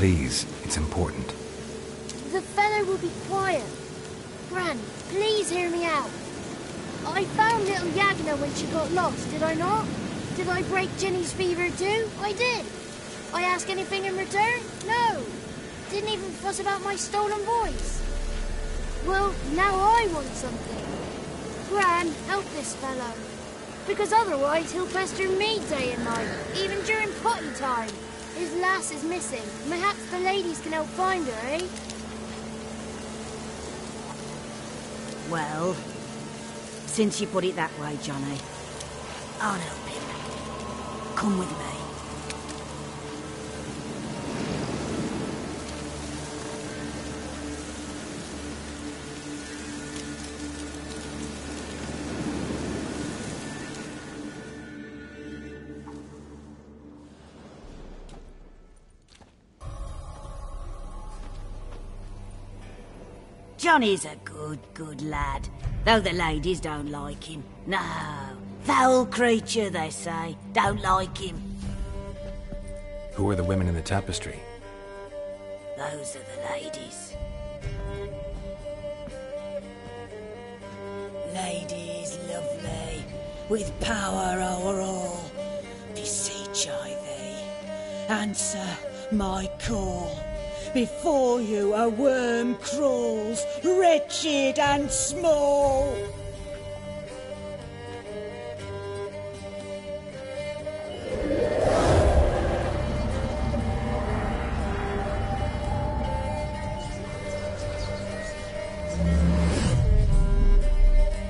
Please, it's important. The fellow will be quiet. Gran, please hear me out. I found little Yagna when she got lost, did I not? Did I break Ginny's fever too? I did. I ask anything in return? No. Didn't even fuss about my stolen voice. Well, now I want something. Gran, help this fellow. Because otherwise he'll pester me day and night, even during potty time. His lass is missing. Perhaps the ladies can help find her, eh? Well, since you put it that way, Johnny, I'll help him. Come with me. Johnny's a good lad, though the ladies don't like him. No, foul creature, they say. Don't like him. Who are the women in the tapestry? Those are the ladies. Ladies lovely, with power o'er all. Beseech I thee, answer my call. Before you a worm crawls, wretched and small.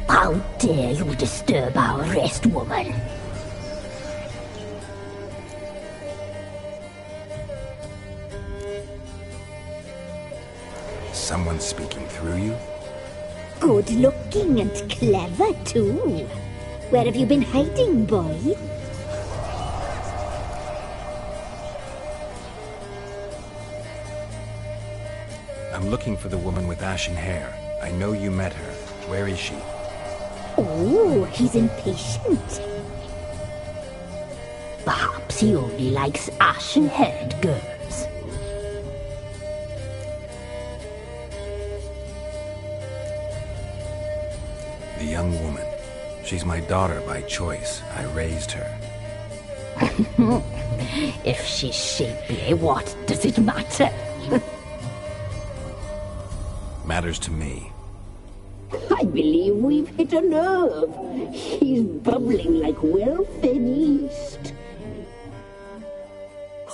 How dare you disturb our rest, woman? Someone speaking through you? Good looking and clever, too. Where have you been hiding, boy? I'm looking for the woman with ashen hair. I know you met her. Where is she? Oh, he's impatient. Perhaps he only likes ashen-haired girls. The young woman. She's my daughter by choice. I raised her. If she's shapely, what does it matter? Matters to me. I believe we've hit a nerve. He's bubbling like well-fed yeast.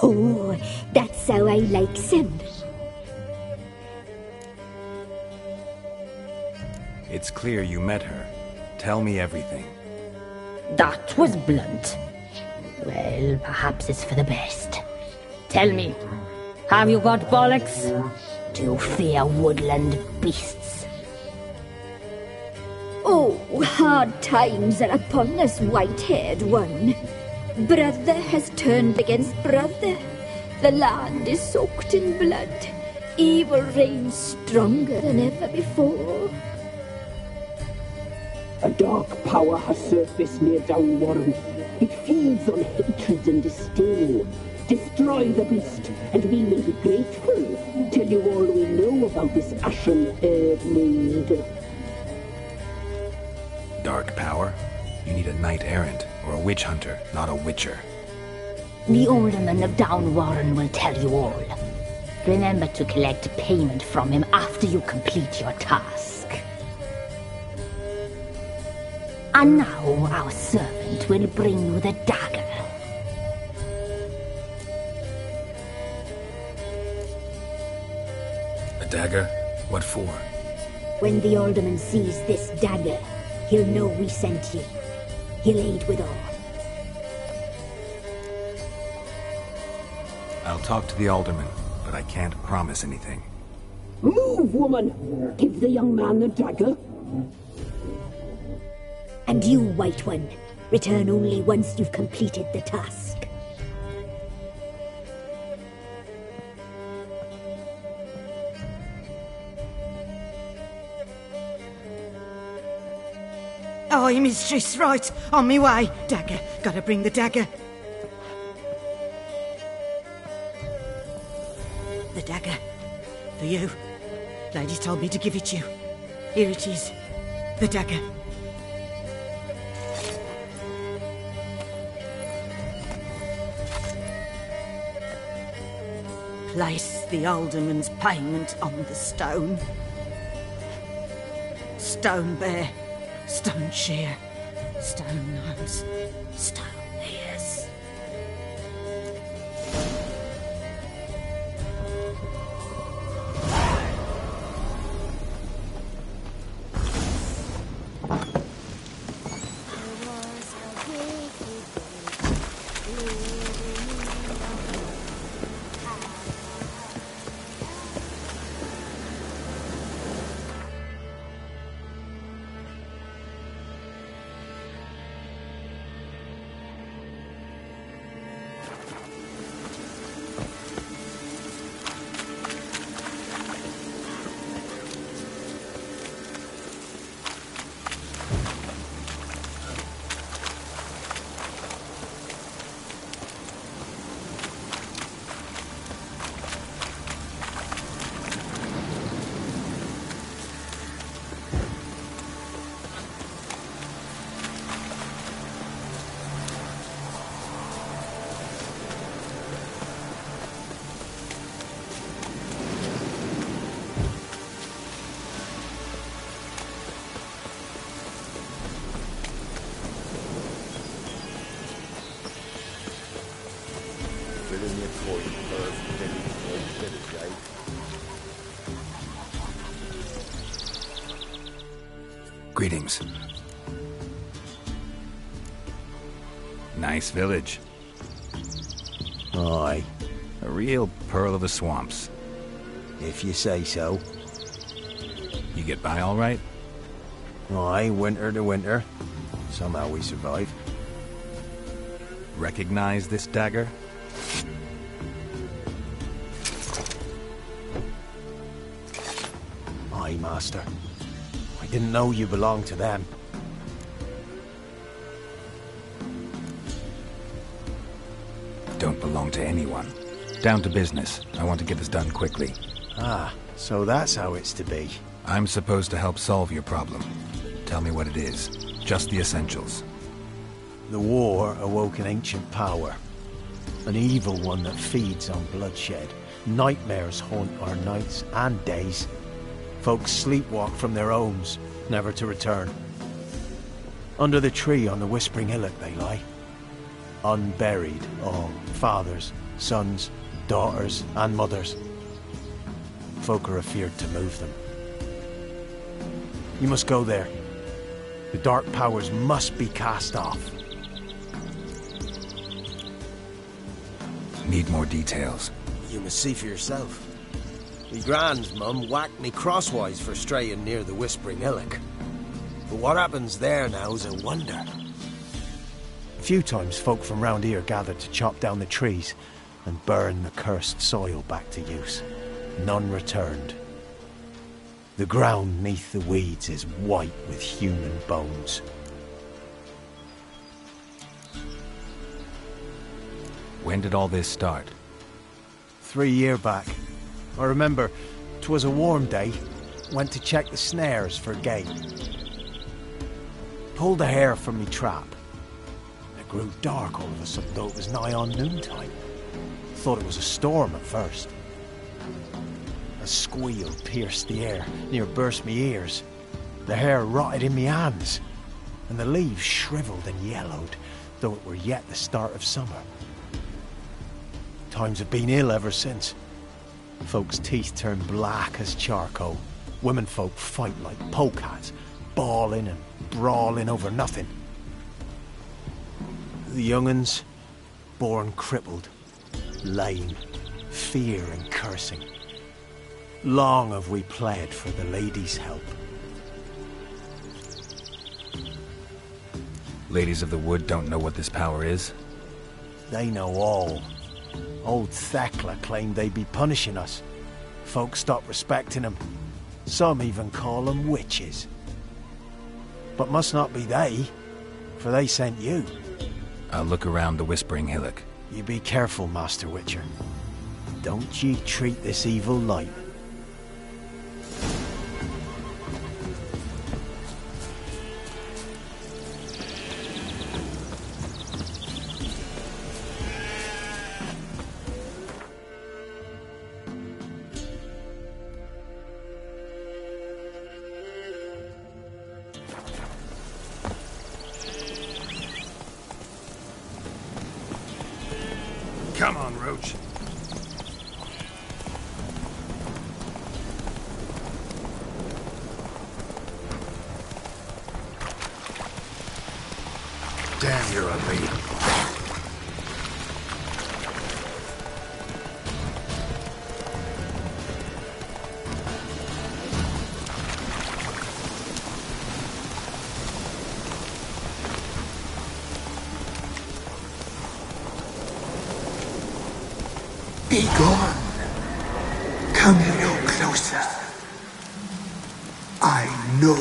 Oh, that's how I likes him. It's clear you met her. Tell me everything. That was blunt. Well, perhaps it's for the best. Tell me, have you got bollocks? Do you fear woodland beasts? Oh, hard times are upon us, white-haired one. Brother has turned against brother. The land is soaked in blood. Evil reigns stronger than ever before. A dark power has surfaced near Downwarren. It feeds on hatred and disdain. Destroy the beast, and we will be grateful. Tell you all we know about this ashen-haired maid. Dark power? You need a knight-errant or a witch hunter, not a witcher. The alderman of Downwarren will tell you all. Remember to collect payment from him after you complete your task. And now our servant will bring you the dagger. A dagger? What for? When the alderman sees this dagger, he'll know we sent you. He'll aid with all. I'll talk to the alderman, but I can't promise anything. Move, woman! Give the young man the dagger. And you, White One, return only once you've completed the task. Aye, mistress, right. On me way. Dagger. Gotta bring the dagger. the dagger. For you. Ladies told me to give it you. Here it is. The dagger. Place the alderman's payment on the stone. Stone bear, stone shear, stone nose, stone ears. Greetings. Nice village. Aye, A real pearl of the swamps. if you say so. You get by all right? Aye, winter to winter. Somehow we survive. Recognize this dagger? Aye, master. I didn't know you belonged to them. Don't belong to anyone. Down to business. I want to get this done quickly. Ah, so that's how it's to be. I'm supposed to help solve your problem. Tell me what it is. Just the essentials. The war awoke an ancient power. An evil one that feeds on bloodshed. Nightmares haunt our nights and days. Folks sleepwalk from their homes, never to return. Under the tree on the Whispering Hillock they lie. Unburied, all fathers, sons, daughters, and mothers. Folk are afeard to move them. You must go there. The dark powers must be cast off. Need more details. You must see for yourself. Me grand's mum whacked me crosswise for straying near the Whispering Hillock. But what happens there now is a wonder. A few times folk from round here gathered to chop down the trees and burn the cursed soil back to use. None returned. The ground neath the weeds is white with human bones. When did all this start? 3 year back. I remember 'twas a warm day. Went to check the snares for game. Pulled a hare from me trap. It grew dark all of a sudden, though it was nigh on noontime. Thought it was a storm at first. A squeal pierced the air, near burst me ears. The hare rotted in me hands, and the leaves shriveled and yellowed, though it were yet the start of summer. Times have been ill ever since. Folks' teeth turn black as charcoal. Womenfolk fight like polecats, bawling and brawling over nothing. The young'uns, born crippled, lame, fear and cursing. Long have we pled for the ladies' help. Ladies of the Wood don't know what this power is? They know all. Old Thekla claimed they'd be punishing us. Folks stopped respecting them. Some even call them witches. But must not be they, for they sent you. I'll look around the Whispering Hillock. You be careful, Master Witcher. Don't ye treat this evil light. Come on, Roach. Damn, you're ugly. Be gone. Come no closer. I know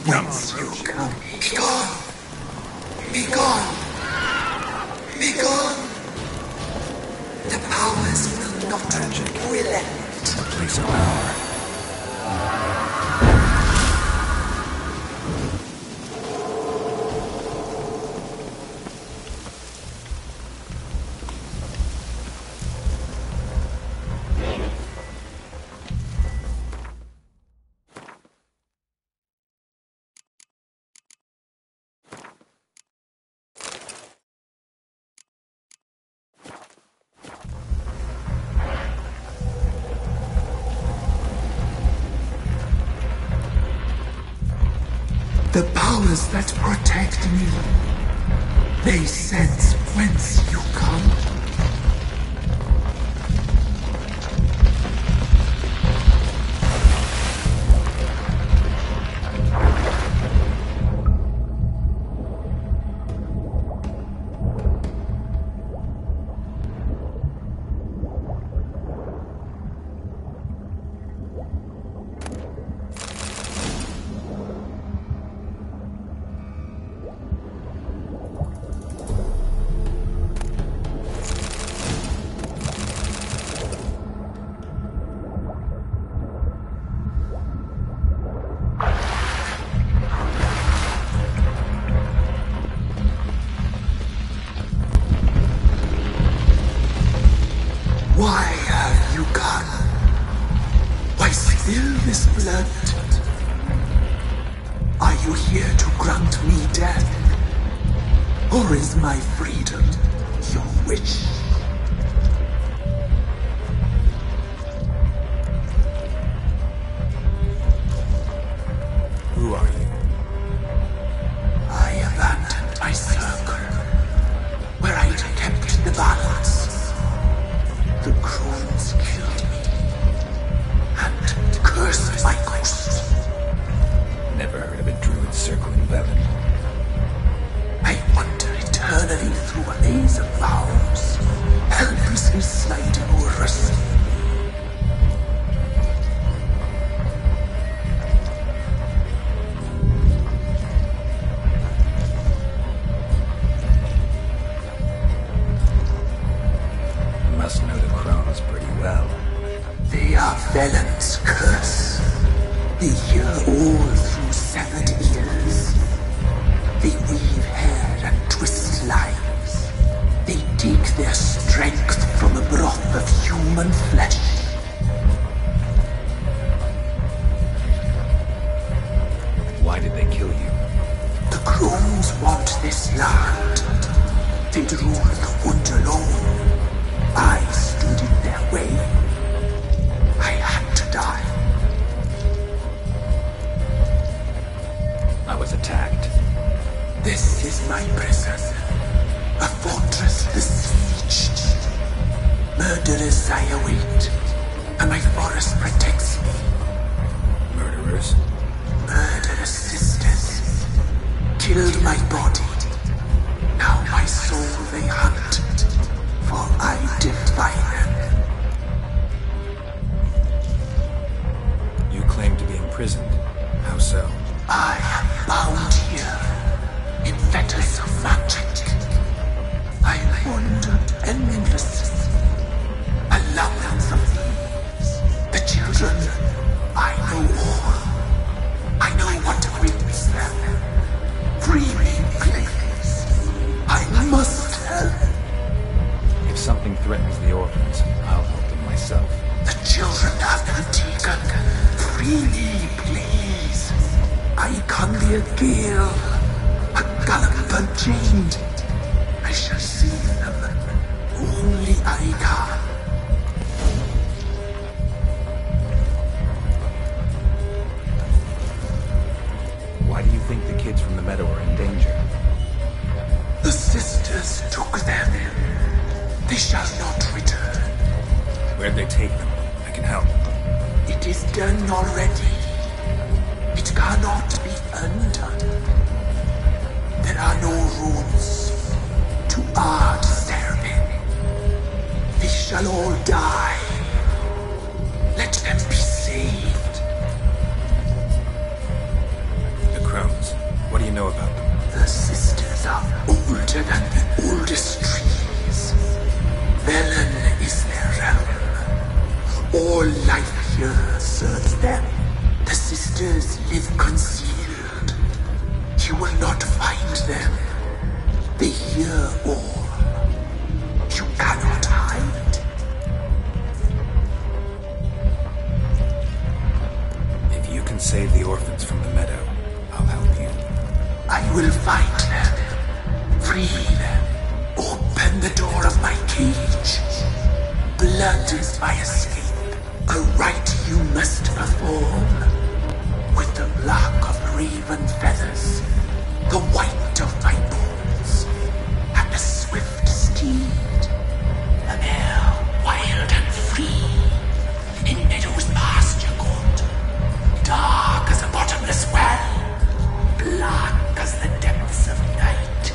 whence you come. Be gone. Be gone. Be gone. The powers will not relent. A place of power. The powers that protect me, they sense whence you come. Why have you gone? Why spill this blood? Are you here to grant me death? Or is my freedom your wish? Who are you? I abandoned my circle, where I'd kept the balance. The crones killed me, and cursed my ghost. Never heard of a druid circling Velen. I wander eternally through a maze of vows, helplessly sliding over us. Must know the Crones pretty well. They are Velen's curse. They hear all through severed ears. They weave hair and twist lives. They take their strength from a broth of human flesh. Why did they kill you? The crones want this land. They'd rule the wood alone. I stood in their way. I had to die. I was attacked. This is my prison. A fortress besieged. Murderers I await, and my forest protects me. Murderers? Murderous sisters killed my body. Now my soul they hunt, for I defy them. You claim to be imprisoned. How so? I am bound here in fetters of magic. I wander endlessly, alone. be a gale, a gallop unchained. I shall save them. Only I can. Why do you think the kids from the meadow are in danger? The sisters took them. They shall not return. Where'd they take them? I can help. It is done already. It cannot be undone. There are no rules to our disturbing. They shall all die. Let them be saved. The crones. What do you know about them? The sisters are older than the oldest trees. Velen is their realm. All life here serves them. The sisters live concealed. You will not find them. They hear all. You cannot hide. If you can save the orphans from the meadow, I'll help you. I will find them. Free them. Open the door of my cage. Blood is my escape. A rite you must perform. With the black of raven feathers, the white of my bones, and a swift steed, a mare wild and free, in meadows pasture gold, dark as a bottomless well, black as the depths of night.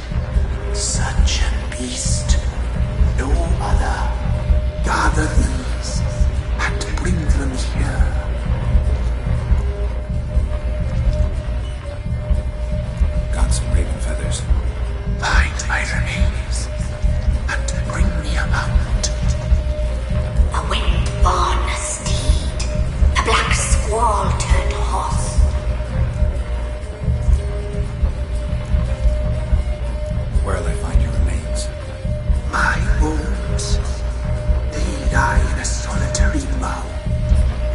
Such a beast, no other. Gather these and bring them here. Got some raven feathers. Find my remains and bring me a mount. A wind-born steed, a black squall-turned horse. Where'll I find your remains? My bones, they lie in a solitary mound,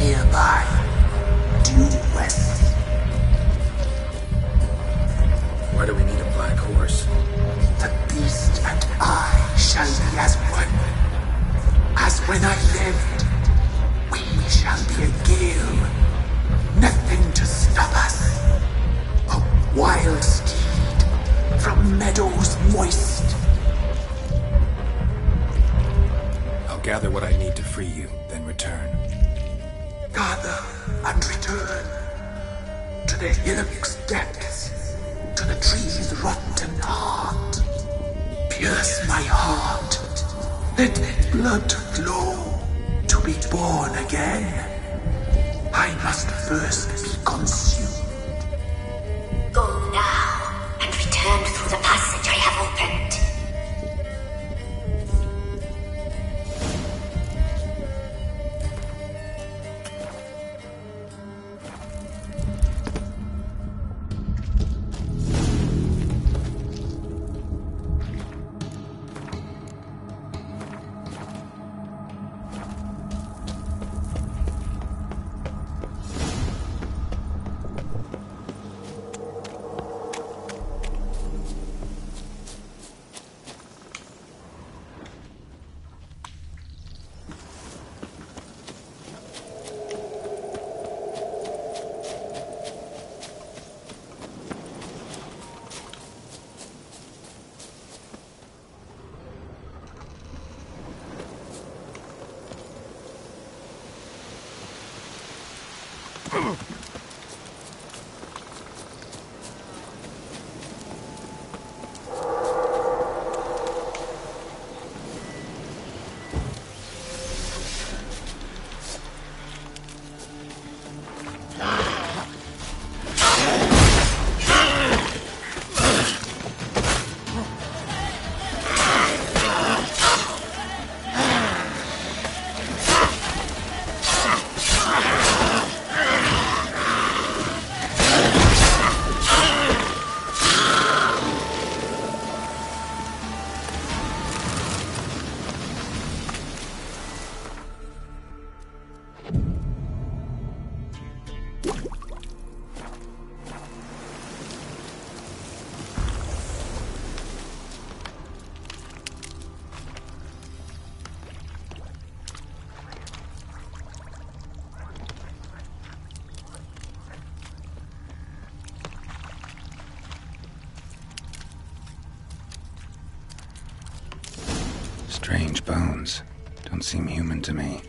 nearby, due west. Why do we need a black horse? The beast and I shall be as one. As when I lived, we shall be a gale. Nothing to stop us. A wild steed from meadows moist. I'll gather what I need to free you, then return. Gather and return to the hillock's depths, to the tree's rotten heart. Pierce my heart, let blood flow to be born again. I must first be consumed. Go now and return through the passage I have opened. strange bones. Don't seem human to me.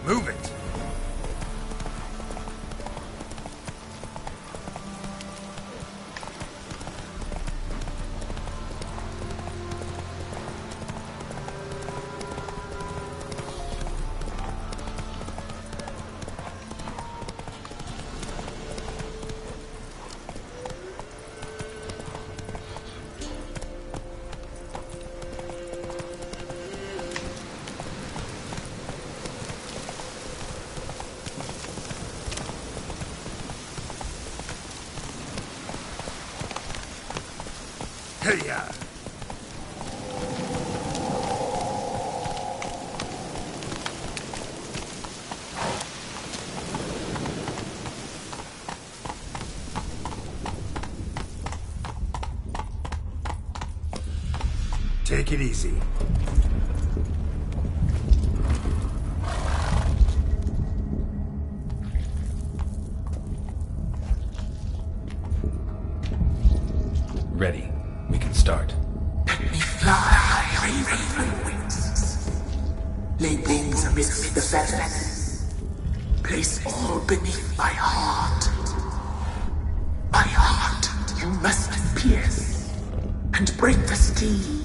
Move it! Hey-ya! Take it easy. Ready. We can start. Let me fly, raven wings. Lay wings amidst the feathers. Place all beneath my heart. My heart you must pierce, and break the steed.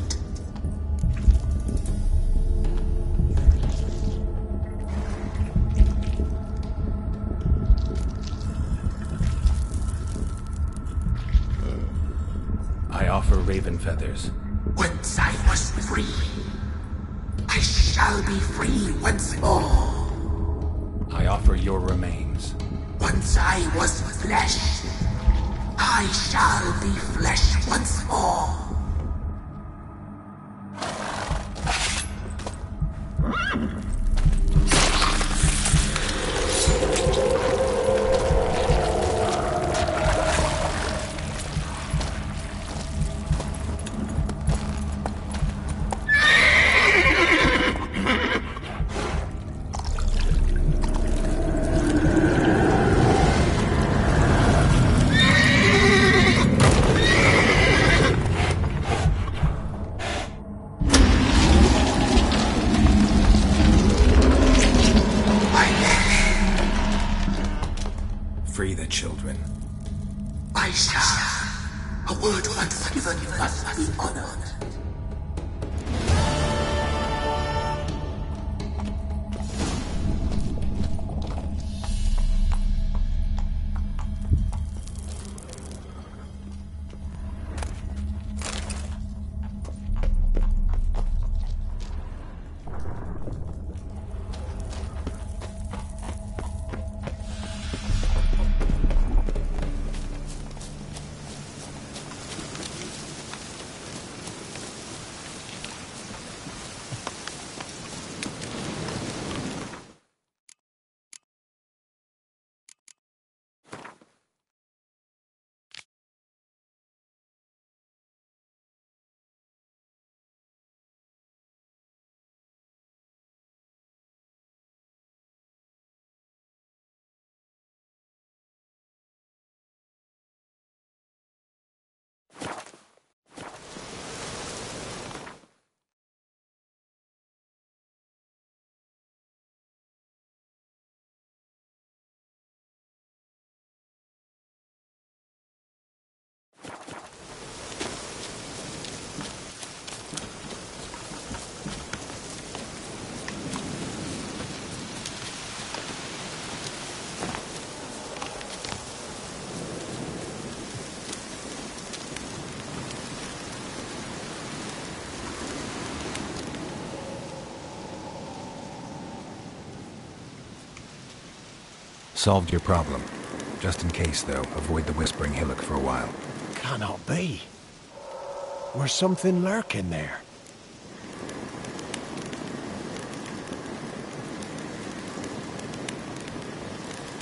I offer raven feathers. Once I was free, I shall be free once more. I offer your remains. Once I was flesh, I shall be flesh once more. Free the children. I shall. A word once given must be honored. Solved your problem. Just in case, though, avoid the Whispering Hillock for a while. Cannot be. There's something lurking there.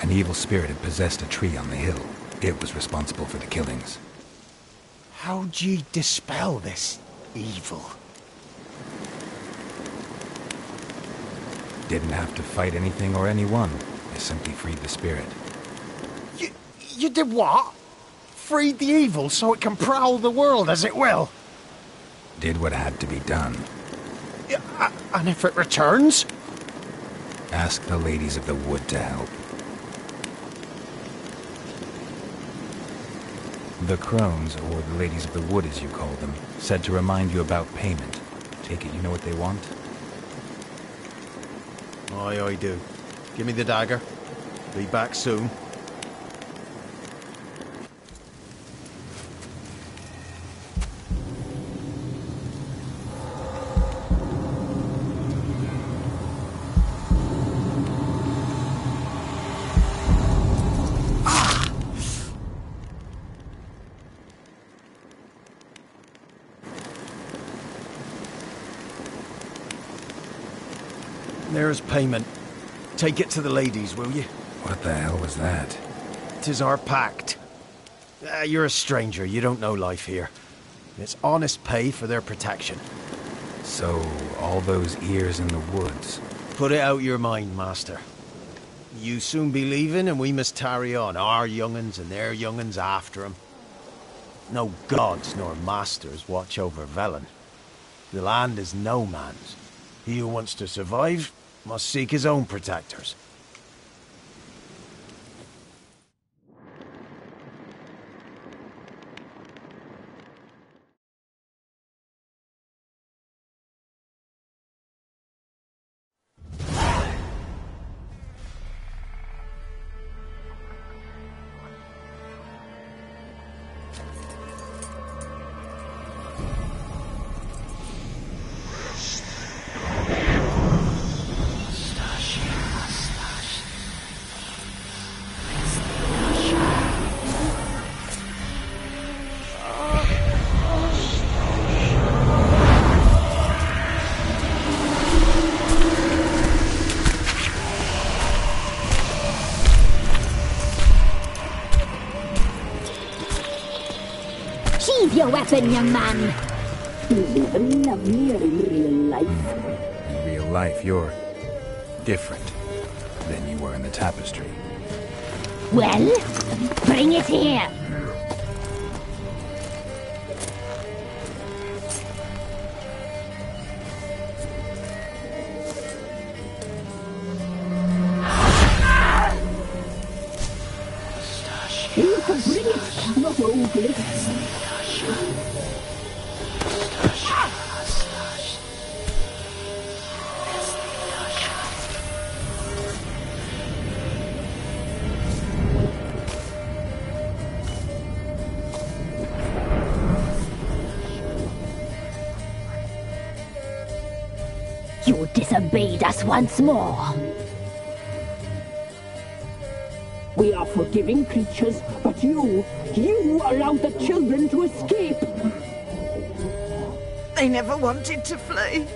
An evil spirit had possessed a tree on the hill. It was responsible for the killings. How'd ye dispel this evil? Didn't have to fight anything or anyone. I simply freed the spirit. You did what? Freed the evil so it can prowl the world as it will? Did what had to be done. Yeah, and if it returns? Ask the ladies of the wood to help. The crones, or the ladies of the wood as you call them, said to remind you about payment. Take it you know what they want? Aye, I do. Give me the dagger. Be back soon. There's payment. Take it to the ladies, will you? What the hell was that? 'Tis our pact. You're a stranger, you don't know life here. It's honest pay for their protection. So, all those ears in the woods. Put it out your mind, master. You soon be leaving and we must tarry on, our young'uns and their young'uns after 'em. No gods nor masters watch over Velen. The land is no man's. He who wants to survive must seek his own protectors. Sheathe your weapon, young man. He's even lovelier in real life. In real life, you're different than you were in the tapestry. Well, bring it here. You can bring it, not ugly. You disobeyed us once more. We are forgiving creatures, but you allowed the children to escape. They never wanted to flee.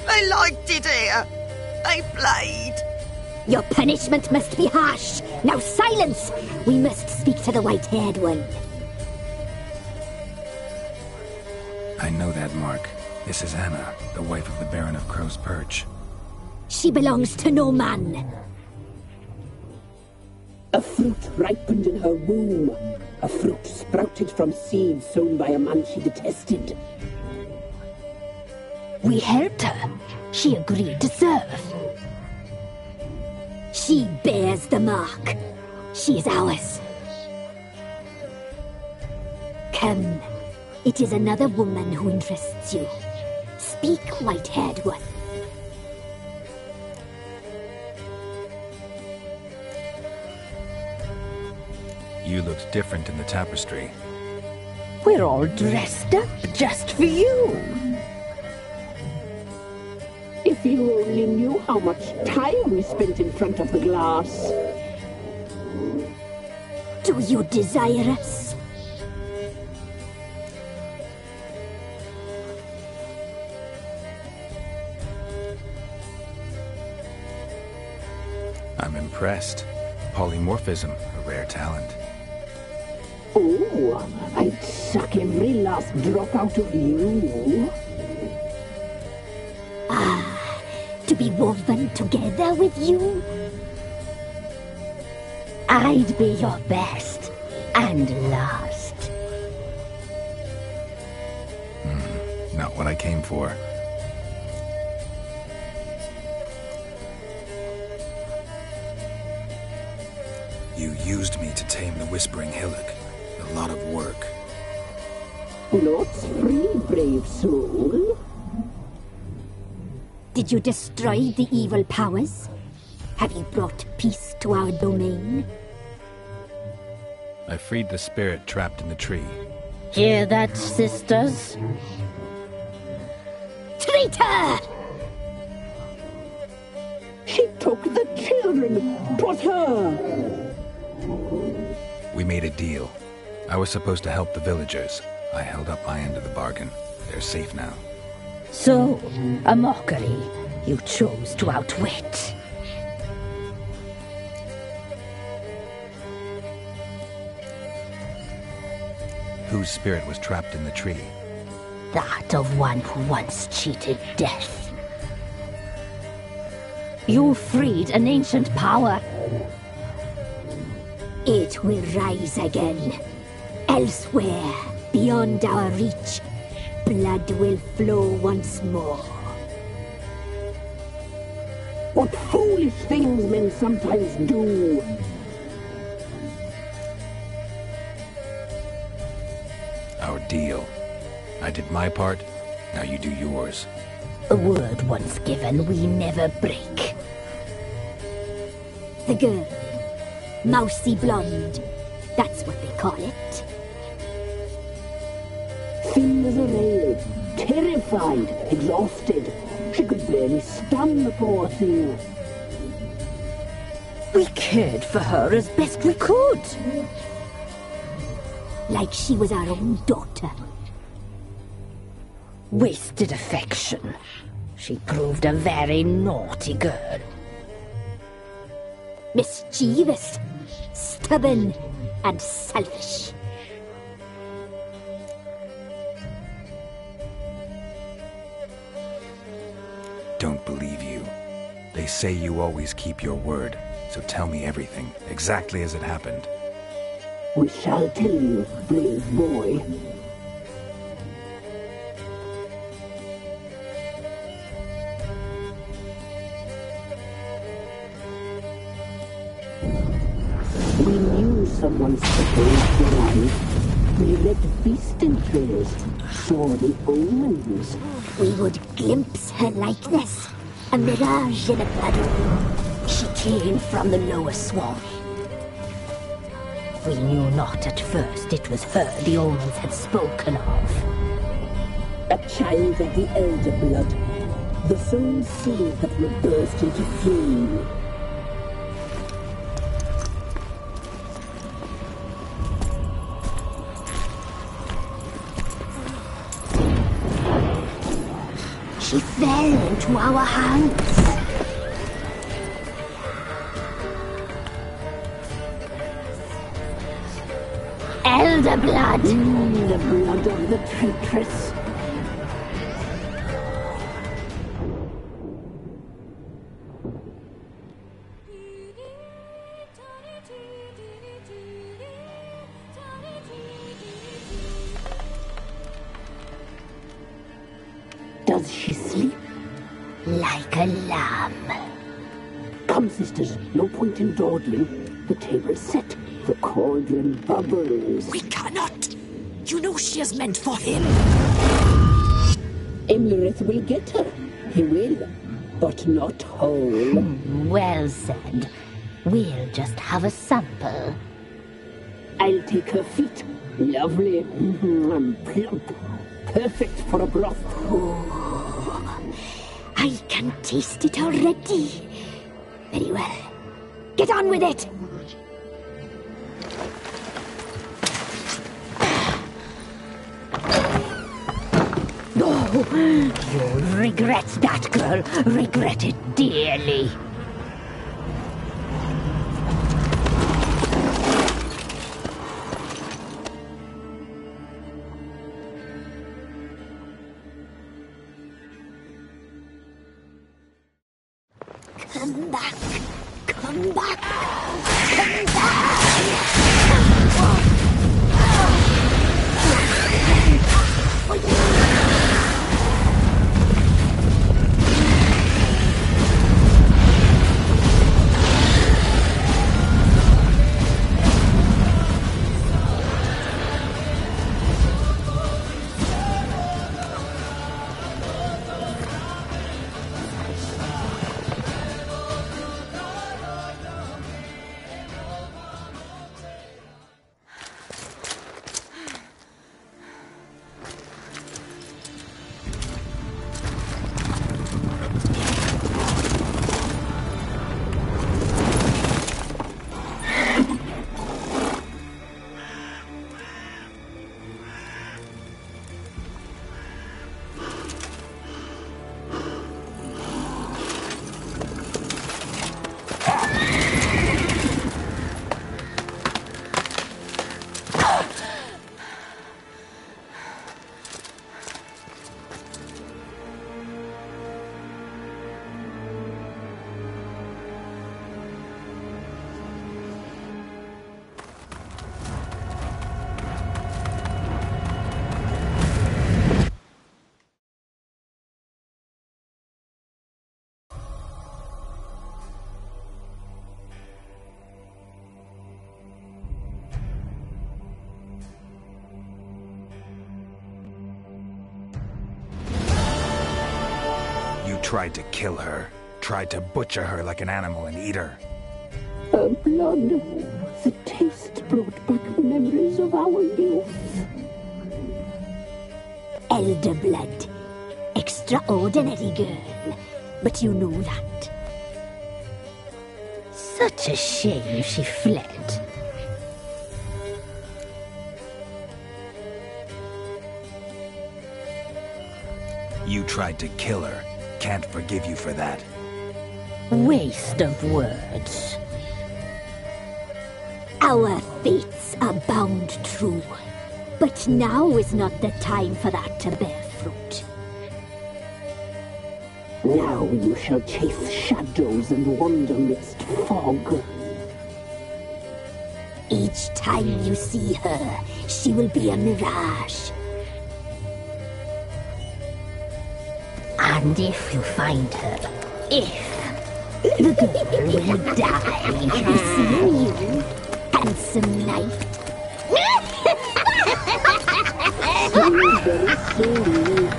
They liked it here. They played. Your punishment must be harsh. Now silence! We must speak to the white-haired one. I know that mark. This is Anna, the wife of the Baron of Crow's Perch. She belongs to no man. A fruit ripened in her womb. A fruit sprouted from seeds sown by a man she detested. We helped her. She agreed to serve. She bears the mark. She is ours. Come. It is another woman who interests you. Speak, white-haired one. You looked different in the tapestry. We're all dressed up just for you. If you only knew how much time we spent in front of the glass. Do you desire us? I'm impressed. Polymorphism, a rare talent. Oh, I'd suck every last drop out of you. To be woven together with you? I'd be your best and last. Not what I came for. You used me to tame the Whispering Hillock. A lot of work. Lots free, brave soul. Did you destroy the evil powers? Have you brought peace to our domain? I freed the spirit trapped in the tree. Hear that, sisters? Traitor! She took the children. 'Twas her. We made a deal. I was supposed to help the villagers. I held up my end of the bargain. They're safe now. So, a mockery you chose to outwit. Whose spirit was trapped in the tree? That of one who once cheated death. You freed an ancient power. It will rise again. Elsewhere, beyond our reach, blood will flow once more. What foolish things men sometimes do. Our deal. I did my part, now you do yours. A word once given, we never break. The girl. Mousy blonde. That's what they call it. Thin as a rail, terrified, exhausted. She could barely stand, the poor thing. We cared for her as best we could. Like she was our own daughter. Wasted affection. She proved a very naughty girl. Mischievous, stubborn, and selfish. Don't believe you. They say you always keep your word, so tell me everything, exactly as it happened. We shall tell you, brave boy. We knew someone supposed to arrive. We read feasting trails, saw the omens. We would glimpse her likeness, a mirage in a puddle. She came from the lower swamp. We knew not at first it was her the omens had spoken of. A child of the elder blood, the soul seed that will burst into flame. She fell into our hands. Elder blood! The blood of the traitress. Does she sleep? Like a lamb. Come, sisters, no point in dawdling. The table's set. The cauldron bubbles. We cannot! You know she is meant for him. Imlerith will get her. He will, but not whole. Well said. We'll just have a sample. I'll take her feet. Lovely. Plump. Perfect for a broth. I can taste it already. Very well. Get on with it. You'll regret that, girl. Regret it dearly. Come back! Come back! Come back! Tried to kill her. Tried to butcher her like an animal and eat her. Her blood, the taste brought back memories of our youth. Elder blood. Extraordinary girl. But you know that. Such a shame she fled. You tried to kill her. Can't forgive you for that. Waste of words. Our fates are bound true. But now is not the time for that to bear fruit. Now you shall chase shadows and wander midst fog. Each time you see her, she will be a mirage. And if you find her, the girl will die for seeing you, handsome knight. Very slowly.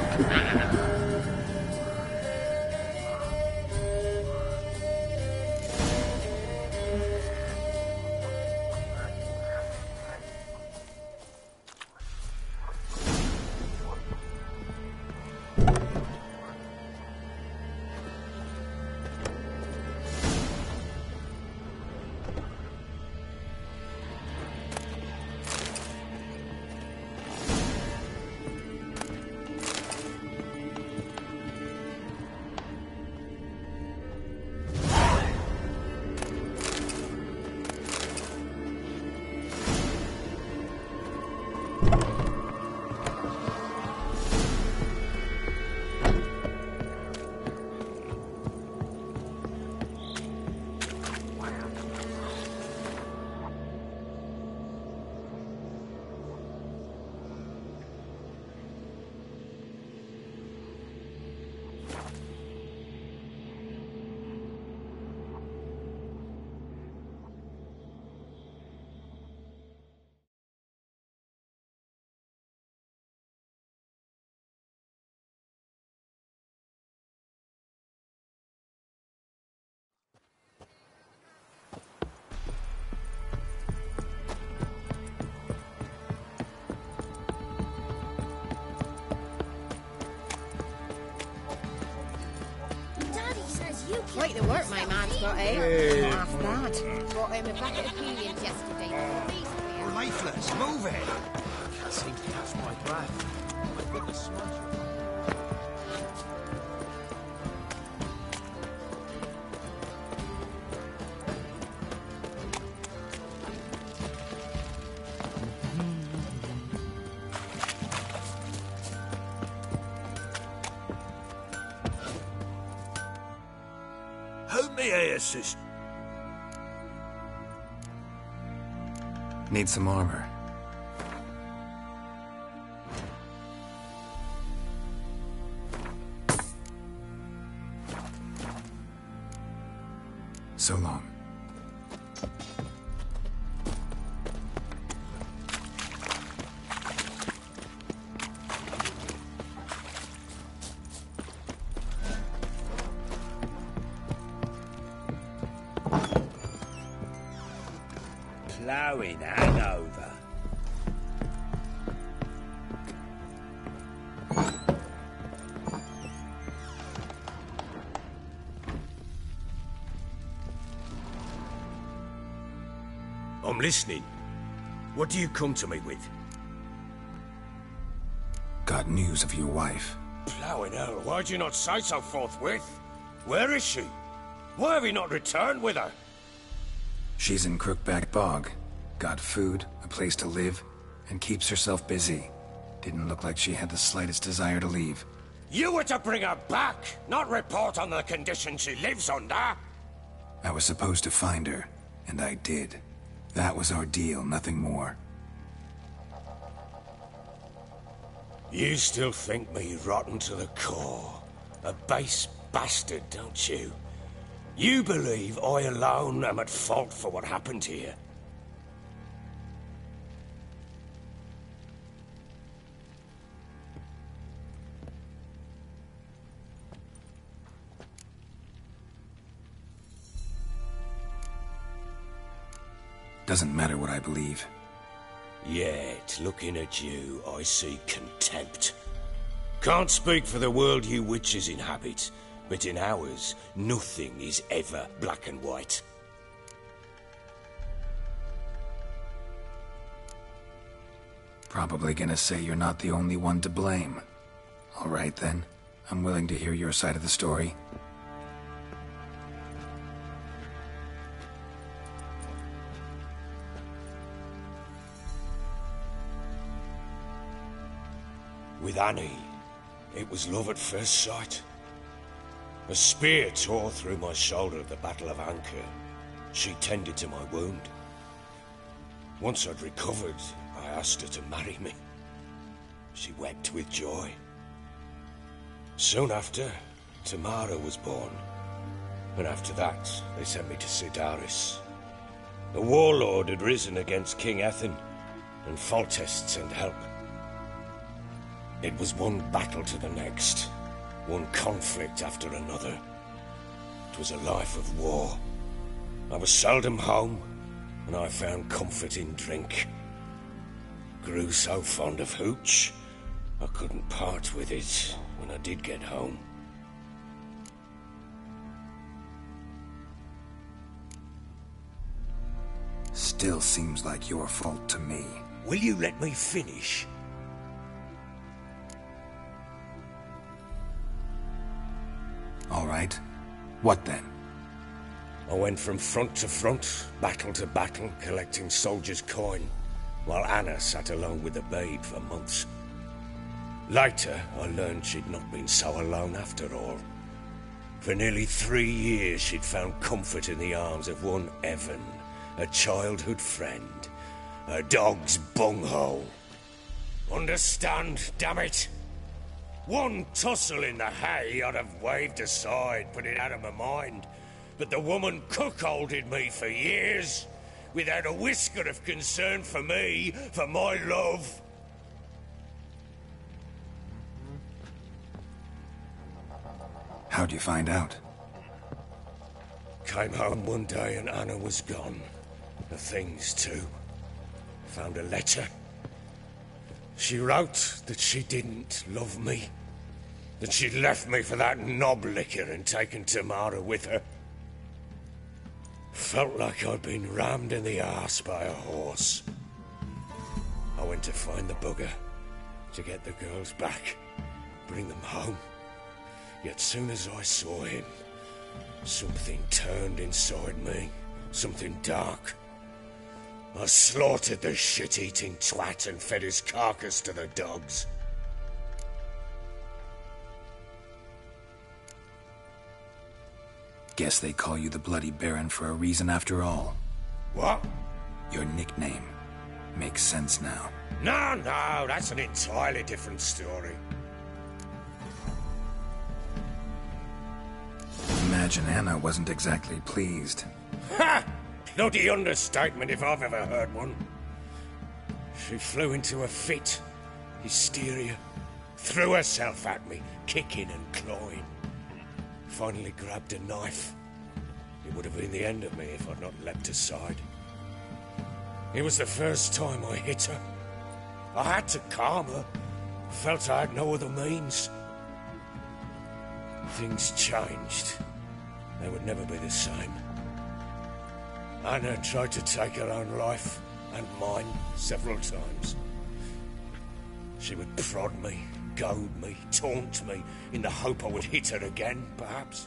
Quite the work my man's got, eh? Hey. Half bad. Got him a bucket of pillions yesterday. We're lifeless. Move it. Can't seem to catch my breath. My goodness, smudge. here, sister. Need some armor. So long. Ploughing hangover. I'm listening. What do you come to me with? Got news of your wife. Ploughing hell, why'd you not say so forthwith? Where is she? Why have you not returned with her? She's in Crookback Bog. Got food, a place to live, and keeps herself busy. Didn't look like she had the slightest desire to leave. You were to bring her back, not report on the conditions she lives under. I was supposed to find her, and I did. That was our deal, nothing more. You still think me rotten to the core. A base bastard, don't you? You believe I alone am at fault for what happened here. Doesn't matter what I believe. Yet, looking at you, I see contempt. Can't speak for the world you witches inhabit, but in ours, nothing is ever black and white. Probably gonna say you're not the only one to blame. All right then, I'm willing to hear your side of the story. With Annie, it was love at first sight. A spear tore through my shoulder at the Battle of Anchor. She tended to my wound. Once I'd recovered, I asked her to marry me. She wept with joy. Soon after, Tamara was born. And after that, they sent me to Sidaris. A warlord had risen against King Ethan, and Foltest sent help. It was one battle to the next, one conflict after another. It was a life of war. I was seldom home, and I found comfort in drink. Grew so fond of hooch, I couldn't part with it when I did get home. Still seems like your fault to me. Will you let me finish? All right. What then? I went from front to front, battle to battle, collecting soldiers' coin, while Anna sat alone with the babe for months. Later, I learned she'd not been so alone after all. For nearly 3 years, she'd found comfort in the arms of one Evan, a childhood friend, a dog's bunghole. Understand, damn it? One tussle in the hay I'd have waved aside, put it out of my mind. But the woman cuckolded me for years, without a whisker of concern for me, for my love. How'd you find out? Came home one day and Anna was gone. The things too. Found a letter. She wrote that she didn't love me. That she'd left me for that knob licker and taken Tamara with her. Felt like I'd been rammed in the arse by a horse. I went to find the bugger, to get the girls back, bring them home. Yet soon as I saw him, something turned inside me, something dark. I slaughtered the shit-eating twat and fed his carcass to the dogs. Guess they call you the Bloody Baron for a reason after all. What? Your nickname. Makes sense now. No, that's an entirely different story. Imagine Anna wasn't exactly pleased. Ha! Bloody understatement if I've ever heard one. She flew into a fit. Hysteria. Threw herself at me, kicking and clawing. Finally grabbed a knife. It would have been the end of me if I'd not leapt aside. It was the first time I hit her. I had to calm her. Felt I had no other means. Things changed. They would never be the same. Anna tried to take her own life, and mine, several times. She would prod me, goad me, taunt me, in the hope I would hit her again, perhaps.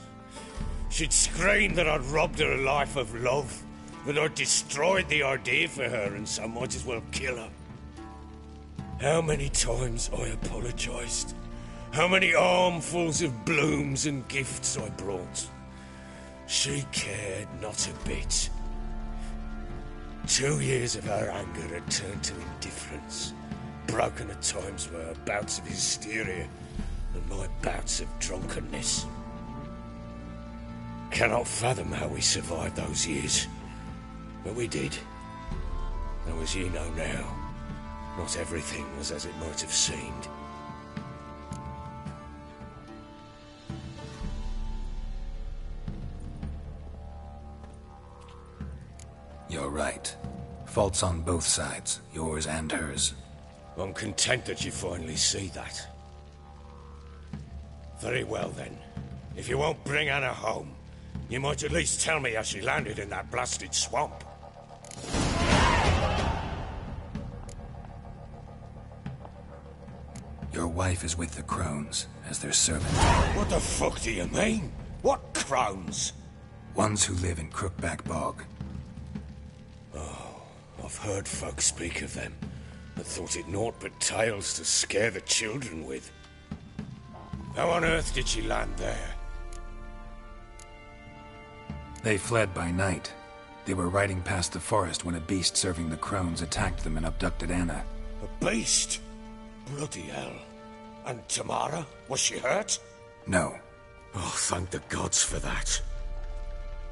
She'd scream that I'd robbed her life of love, that I'd destroyed the idea for her, and so might as well kill her. How many times I apologised. How many armfuls of blooms and gifts I brought. She cared not a bit. 2 years of her anger had turned to indifference, broken at times by her bouts of hysteria and my bouts of drunkenness. Cannot fathom how we survived those years, but we did. Though as you know now, not everything was as it might have seemed. You're right. Faults on both sides, yours and hers. I'm content that you finally see that. Very well then. If you won't bring Anna home, you might at least tell me how she landed in that blasted swamp. Your wife is with the crones, as their servant. What the fuck do you mean? What crones? Ones who live in Crookback Bog. Oh, I've heard folk speak of them, but thought it naught but tales to scare the children with. How on earth did she land there? They fled by night. They were riding past the forest when a beast serving the crones attacked them and abducted Anna. A beast? Bloody hell. And Tamara? Was she hurt? No. Oh, thank the gods for that.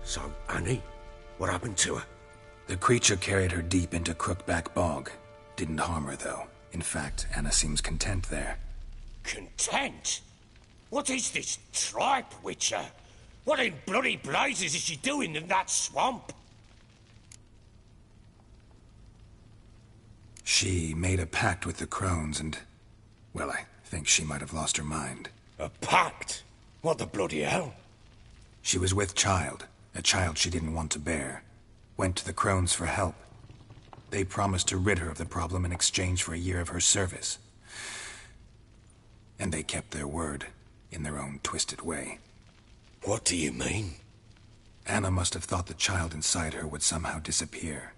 So, Annie? What happened to her? The creature carried her deep into Crookback Bog. Didn't harm her, though. In fact, Anna seems content there. Content? What is this tripe, Witcher? What in bloody blazes is she doing in that swamp? She made a pact with the crones and... well, I think she might have lost her mind. A pact? What the bloody hell? She was with child, a child she didn't want to bear. Went to the crones for help. They promised to rid her of the problem in exchange for a year of her service. And they kept their word, in their own twisted way. What do you mean? Anna must have thought the child inside her would somehow disappear.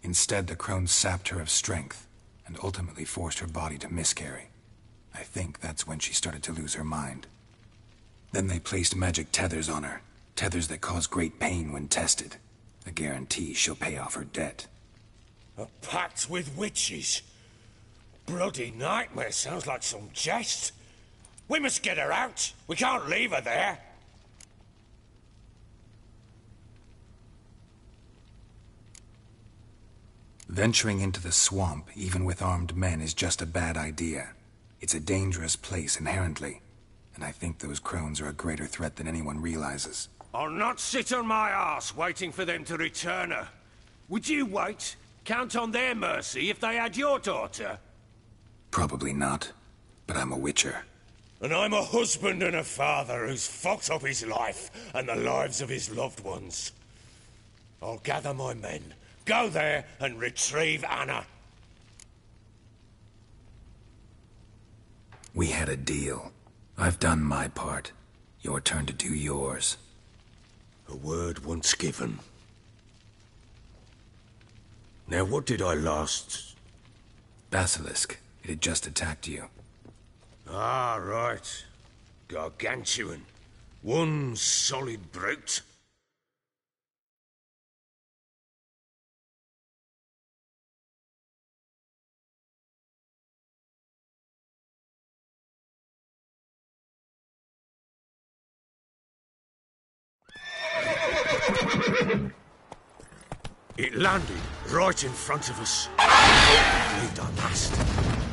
Instead, the crones sapped her of strength, and ultimately forced her body to miscarry. I think that's when she started to lose her mind. Then they placed magic tethers on her, tethers that cause great pain when tested. A guarantee she'll pay off her debt. A pact with witches? Bloody nightmare, sounds like some jest. We must get her out. We can't leave her there. Venturing into the swamp, even with armed men, is just a bad idea. It's a dangerous place inherently, and I think those crones are a greater threat than anyone realizes. I'll not sit on my arse waiting for them to return her. Would you wait? Count on their mercy if they had your daughter? Probably not, but I'm a witcher. And I'm a husband and a father who's fucked up his life and the lives of his loved ones. I'll gather my men, go there and retrieve Anna. We had a deal. I've done my part. Your turn to do yours. A word once given. Now what did I last... Basilisk. It had just attacked you. Ah, right. Gargantuan. One solid brute. It landed right in front of us. I believed I passed.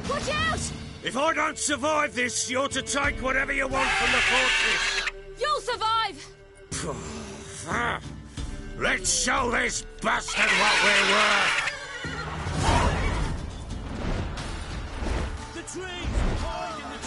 Watch out! If I don't survive this, you're to take whatever you want from the fortress. You'll survive! Let's show this bastard what we're worth! The trees! Hide in the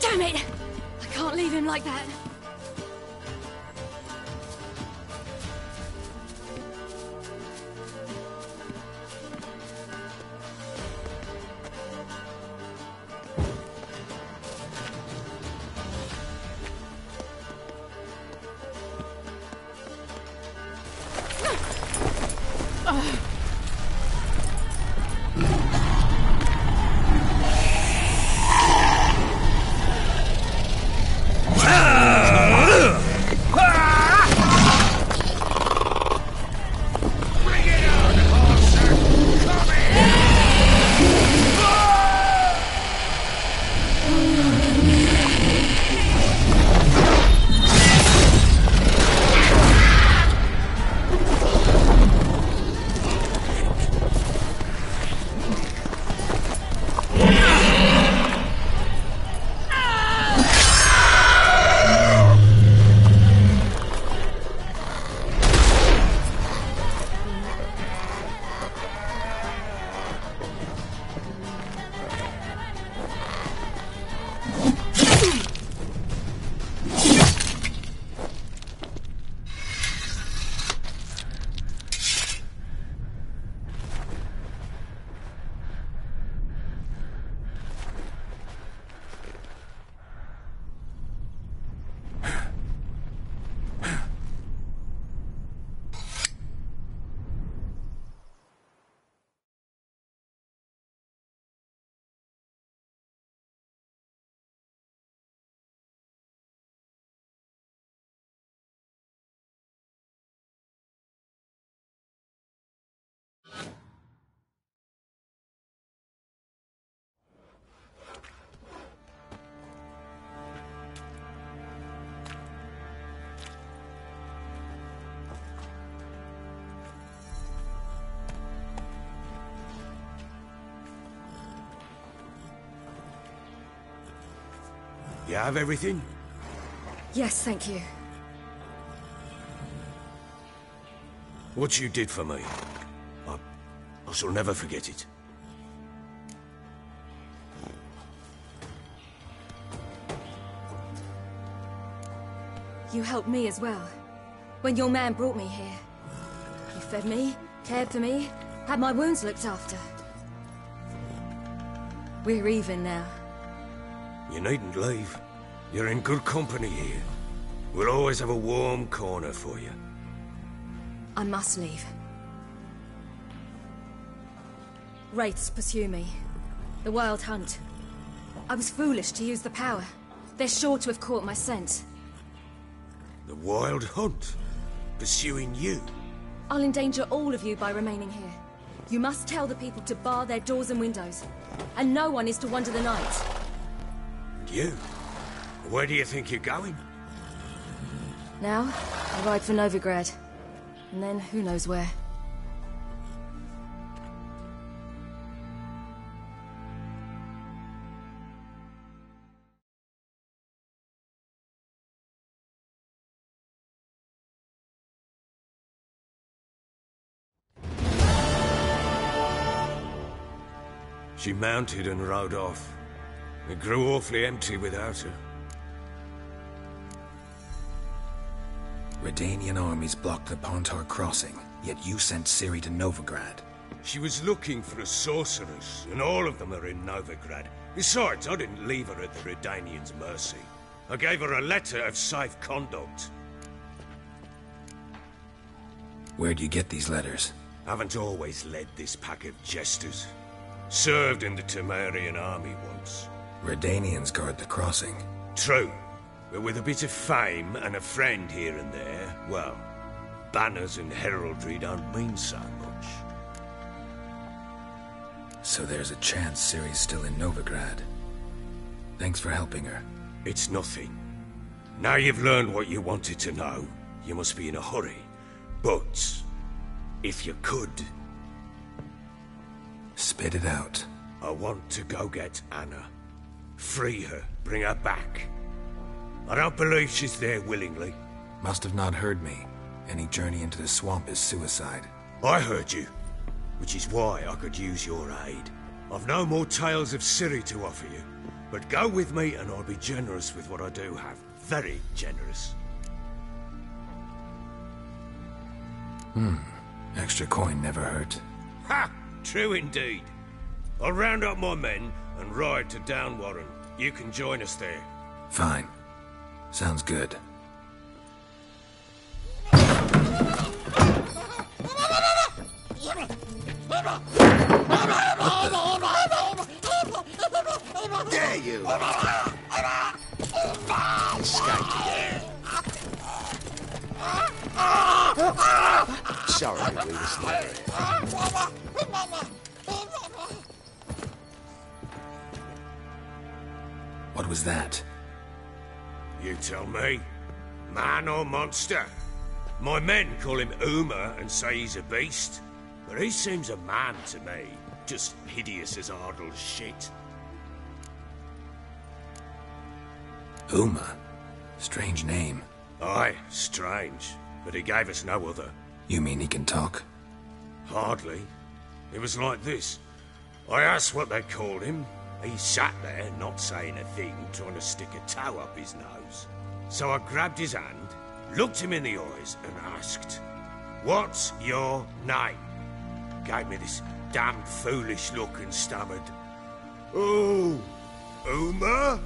Damn it! I can't leave him like that. You have everything? Yes, thank you. What you did for me, I shall never forget it. You helped me as well. When your man brought me here. You fed me, cared for me, had my wounds looked after. We're even now. You needn't leave. You're in good company here. We'll always have a warm corner for you. I must leave. Wraiths pursue me. The Wild Hunt. I was foolish to use the power. They're sure to have caught my scent. The Wild Hunt? Pursuing you? I'll endanger all of you by remaining here. You must tell the people to bar their doors and windows. And no one is to wander the night. You? Where do you think you're going? Now, I ride for Novigrad. And then, who knows where. She mounted and rode off. It grew awfully empty without her. Redanian armies blocked the Pontar crossing, yet you sent Ciri to Novigrad. She was looking for a sorceress, and all of them are in Novigrad. Besides, I didn't leave her at the Redanians' mercy. I gave her a letter of safe conduct. Where'd you get these letters? Haven't always led this pack of jesters. Served in the Temerian army once. Redanians guard the crossing. True. But with a bit of fame and a friend here and there, well, banners and heraldry don't mean so much. So there's a chance Ciri's still in Novigrad. Thanks for helping her. It's nothing. Now you've learned what you wanted to know, you must be in a hurry. But, if you could... Spit it out. I want to go get Anna. Free her, bring her back. I don't believe she's there willingly. Must have not heard me. Any journey into the swamp is suicide. I heard you, which is why I could use your aid. I've no more tales of Ciri to offer you, but go with me and I'll be generous with what I do have. Very generous. Extra coin never hurt. Ha! True indeed. I'll round up my men and ride to Downwarren. You can join us there. Fine. Sounds good. Dare you! Escaped again. Sorry, we was near it. What was that? You tell me. Man or monster? My men call him Uma and say he's a beast, but he seems a man to me. Just hideous as Ardle's shit. Uma? Strange name. Aye, strange. But he gave us no other. You mean he can talk? Hardly. It was like this. I asked what they called him. He sat there, not saying a thing, trying to stick a toe up his nose. So I grabbed his hand, looked him in the eyes, and asked, "What's your name?" Gave me this damned foolish look and stammered, "Oh, Uma?"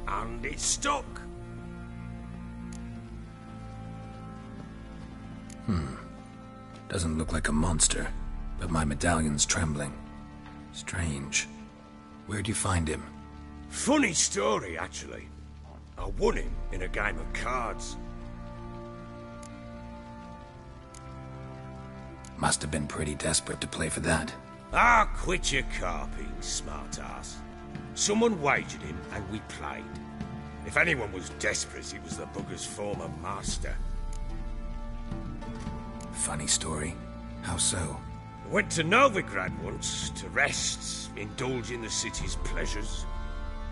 And it stuck. Doesn't look like a monster, but my medallion's trembling. Strange. Where'd you find him? Funny story, actually. I won him in a game of cards. Must have been pretty desperate to play for that. Ah, quit your carping, smartass. Someone wagered him, and we played. If anyone was desperate, it was the bugger's former master. Funny story. How so? I went to Novigrad once, to rest, indulge in the city's pleasures.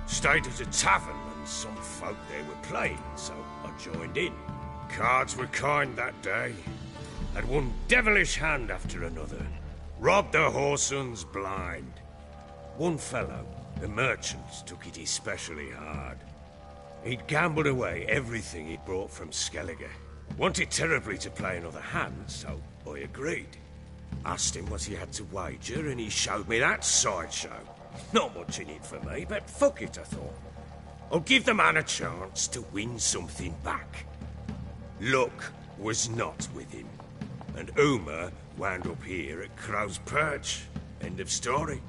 Stayed at a tavern, and some folk there were playing, so I joined in. Cards were kind that day. Had one devilish hand after another. Robbed the whoresons blind. One fellow, a merchant, took it especially hard. He'd gambled away everything he'd brought from Skellige. Wanted terribly to play another hand, so I agreed. Asked him what he had to wager, and he showed me that sideshow. Not much in it for me, but fuck it, I thought. I'll give the man a chance to win something back. Luck was not with him, and Uma wound up here at Crow's Perch. End of story.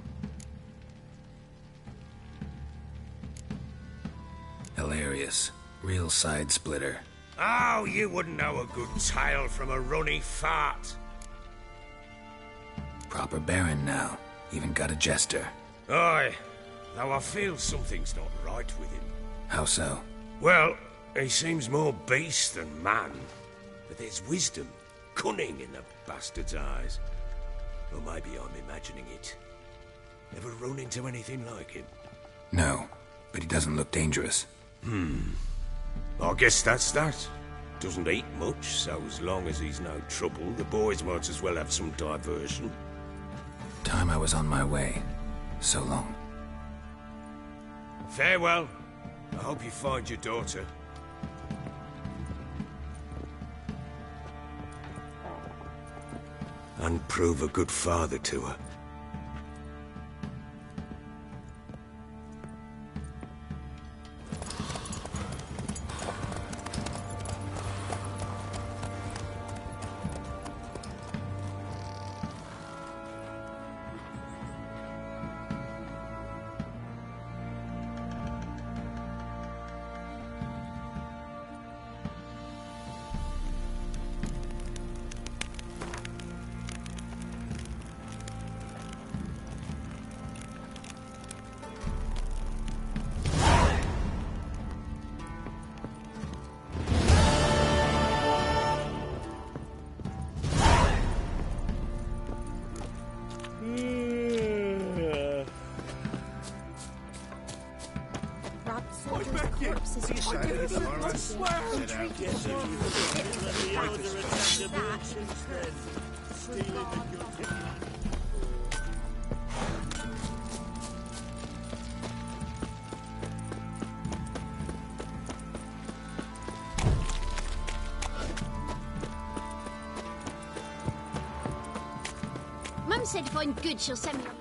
Hilarious. Real side splitter. Oh, you wouldn't know a good tale from a runny fart. Proper baron now. Even got a jester. Aye, though I feel something's not right with him. How so? Well, he seems more beast than man. But there's wisdom, cunning in the bastard's eyes. Or maybe I'm imagining it. Ever run into anything like him? No, but he doesn't look dangerous. I guess that's that. Doesn't eat much, so as long as he's no trouble, the boys might as well have some diversion. Time I was on my way. So long. Farewell. I hope you find your daughter. And prove a good father to her. Mum said if I'm good, she'll send me on.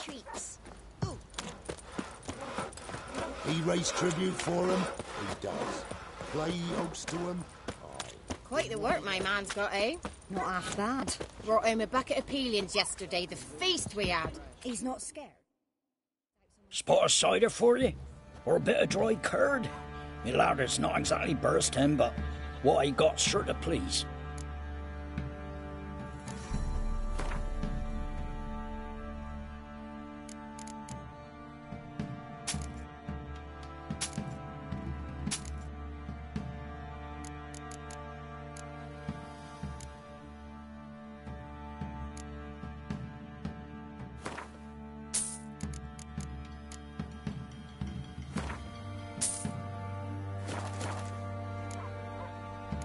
Treats. Ooh. He raise tribute for him? He does. Play host to him? Aye. Quite the work my man's got, eh? Not half bad. Brought home a bucket of peelings yesterday, the feast we had. He's not scared. Spot of cider for you? Or a bit of dry curd? Me lad, it's not exactly bursting, but what I got sure to please.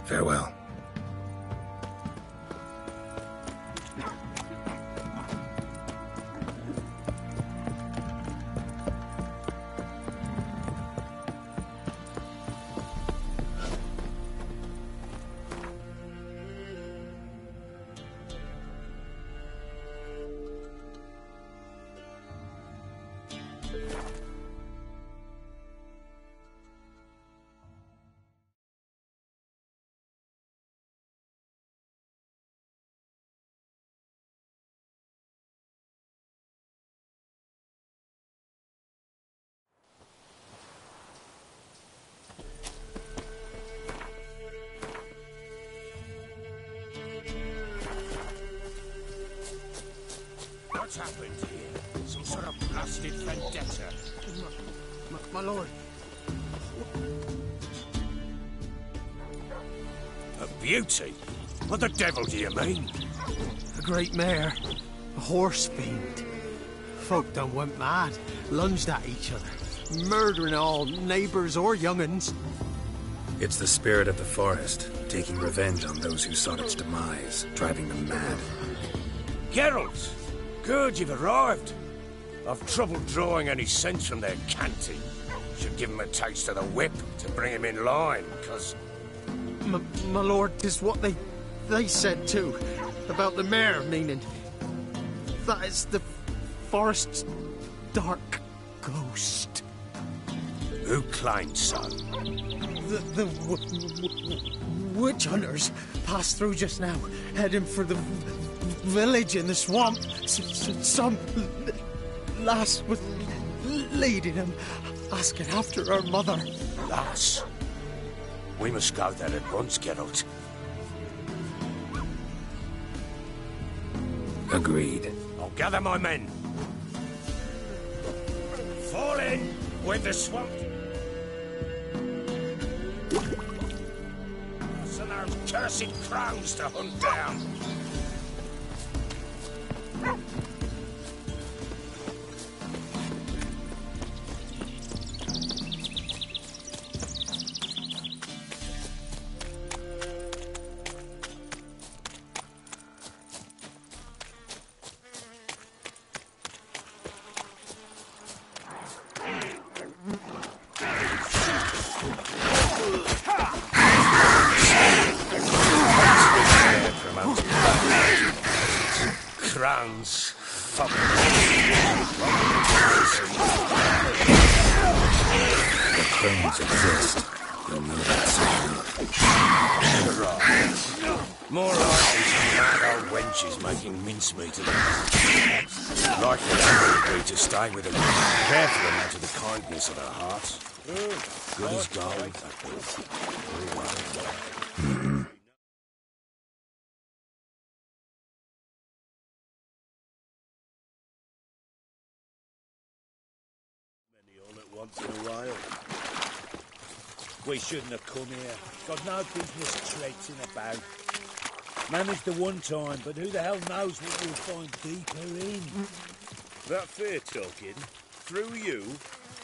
Farewell. What's happened here? Some sort of blasted vendetta? My lord. A beauty? What the devil do you mean? A great mare. A horse fiend. Folk done went mad. Lunged at each other. Murdering all neighbours or young'uns. It's the spirit of the forest, taking revenge on those who sought its demise, driving them mad. Geralt! Good, you've arrived. I've trouble drawing any sense from their canting. Should give him a taste of the whip to bring him in line, because... My lord, 'tis what they said too. About the mare, meaning... that is the forest's dark ghost. Who claimed so? The witch hunters passed through just now, heading for the village in the swamp. Some lass was leading them, asking after her mother. Lass? We must go there at once, Geralt. Agreed. I'll gather my men. Fall in with the swamp. So those cursed crows to hunt down. Crowns. Fuck. The crones exist. You'll know that soon enough. Right. More likely some mad old wench is making mincemeat of them. Likely that would be to stay with them. Careful amount of the kindness of her heart. Good as gold, that will. Once in a while. We shouldn't have come here. Got no business traipsing about. Managed the one time, but who the hell knows what we'll find deeper in. That fair talking? Through you?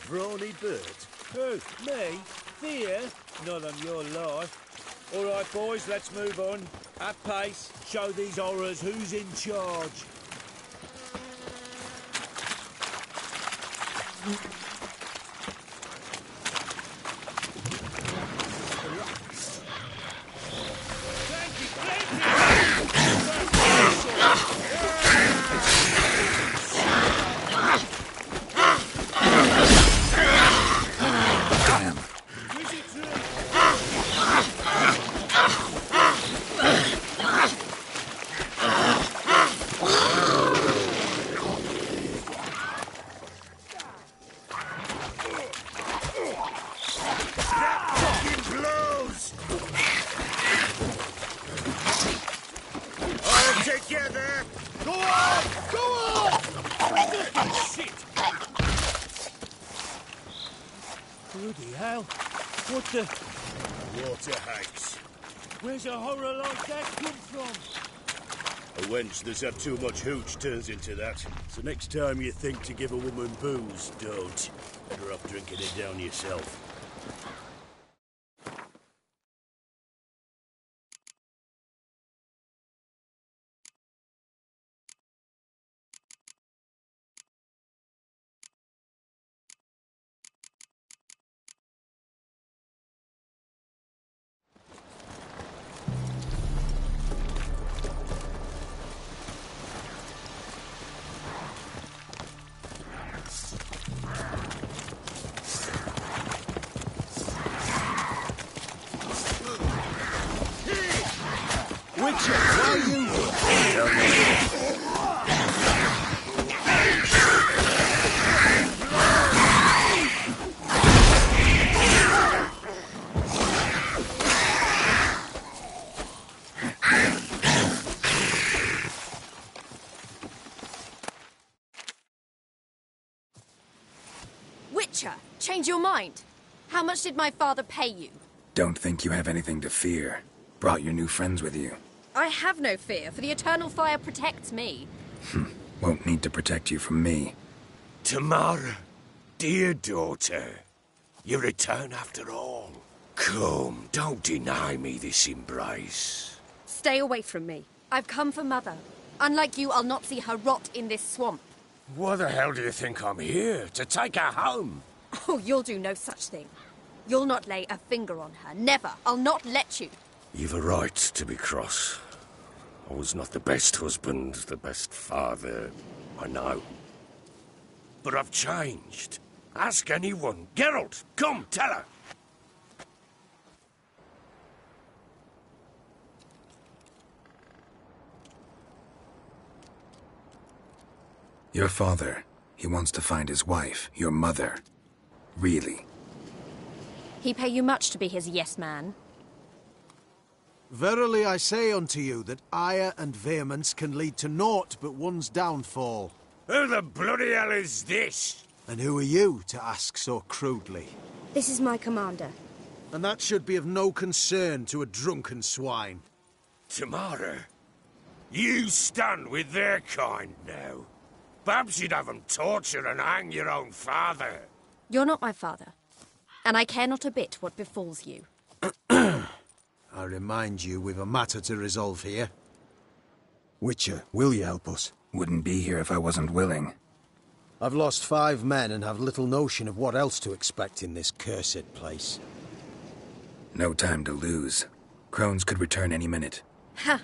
Brawny bird? Who? Me? Fear? Not on your life. All right, boys, let's move on. At pace, show these horrors who's in charge. Water hags. Where's a horror like that come from? A wench that's had too much hooch turns into that. So next time you think to give a woman booze, don't. Better off drinking it down yourself. are you? Witcher, change your mind. How much did my father pay you? Don't think you have anything to fear. Brought your new friends with you. I have no fear, for the eternal fire protects me. Won't need to protect you from me. Tamara, dear daughter, you return after all. Come, don't deny me this embrace. Stay away from me. I've come for Mother. Unlike you, I'll not see her rot in this swamp. Why the hell do you think I'm here? To take her home? Oh, you'll do no such thing. You'll not lay a finger on her. Never. I'll not let you. You've a right to be cross. I was not the best husband, the best father, I know. But I've changed. Ask anyone. Geralt, come, tell her. Your father, he wants to find his wife, your mother. Really? He pay you much to be his yes-man. Verily I say unto you that ire and vehemence can lead to naught but one's downfall. Who the bloody hell is this? And who are you to ask so crudely? This is my commander. And that should be of no concern to a drunken swine. Tamara, you stand with their kind now. Perhaps you'd have them torture and hang your own father. You're not my father, and I care not a bit what befalls you. I remind you we've a matter to resolve here. Witcher, will you help us? Wouldn't be here if I wasn't willing. I've lost 5 men and have little notion of what else to expect in this cursed place. No time to lose. Crones could return any minute. Ha!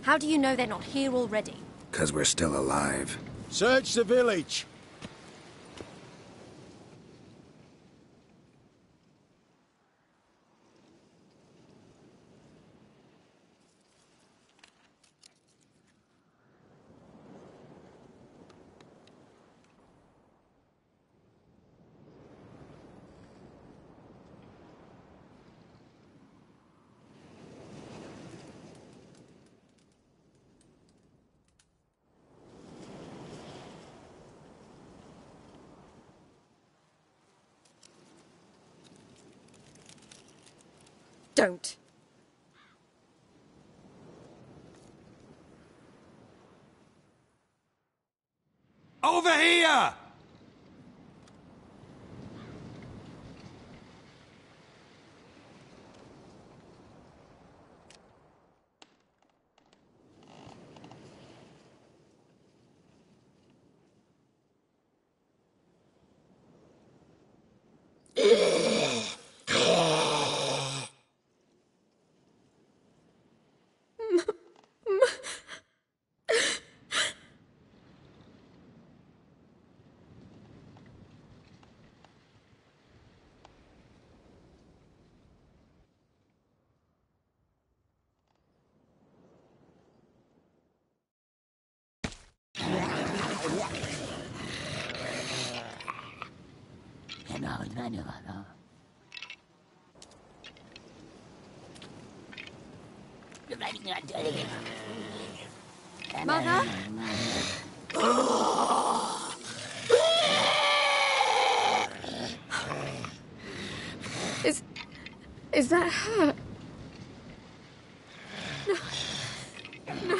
How do you know they're not here already? 'Cause we're still alive. Search the village! Don't. Over here! Mother? Is that her? No. No.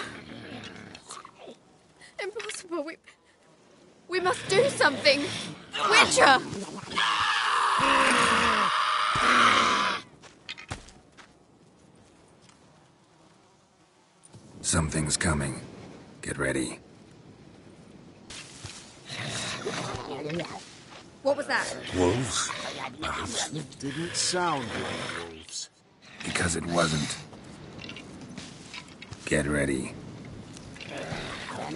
Impossible. We must do something. Witcher! Something's coming. Get ready. What was that? Wolves? Didn't sound like wolves. Because it wasn't. Get ready. All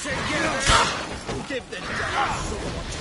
together! Give the devil so much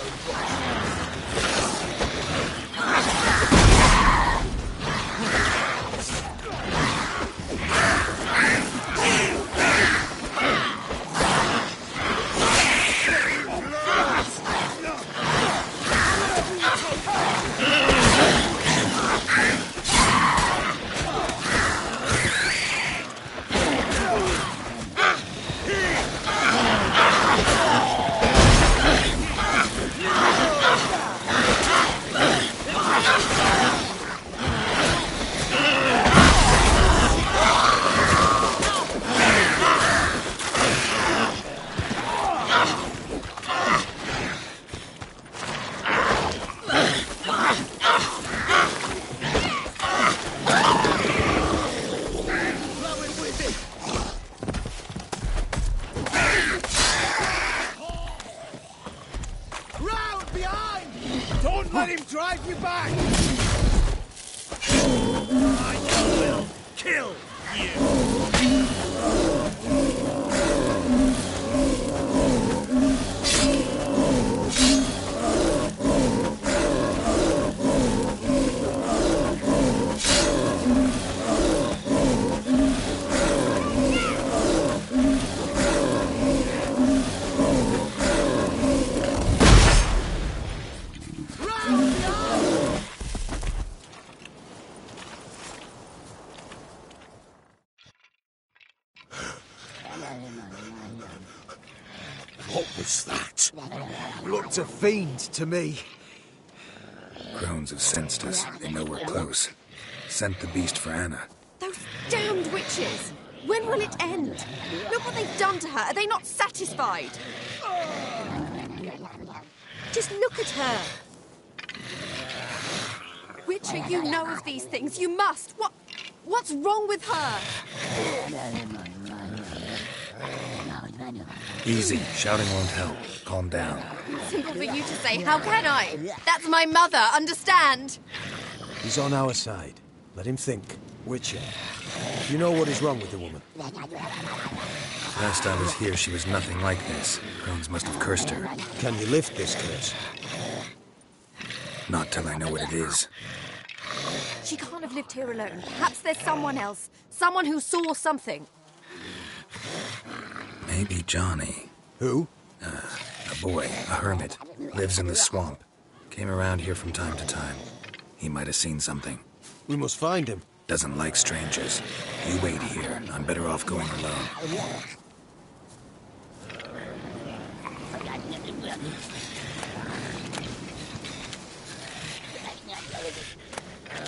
Let him drive you back! I will kill you! What was that? Looked a fiend to me. Crones have sensed us. They know we're close. Sent the beast for Anna. Those damned witches! When will it end? Look what they've done to her. Are they not satisfied? Just look at her. Witcher, you know of these things. You must. What's wrong with her? Easy. Shouting won't help. Calm down. Simple for you to say. How can I? That's my mother. Understand? He's on our side. Let him think. Witcher, you know what is wrong with the woman? Last I was here, she was nothing like this. Crones must have cursed her. Can you lift this curse? Not till I know what it is. She can't have lived here alone. Perhaps there's someone else. Someone who saw something. Maybe Johnny. Who? A boy, a hermit. Lives in the swamp. Came around here from time to time. He might have seen something. We must find him. Doesn't like strangers. You wait here. I'm better off going alone.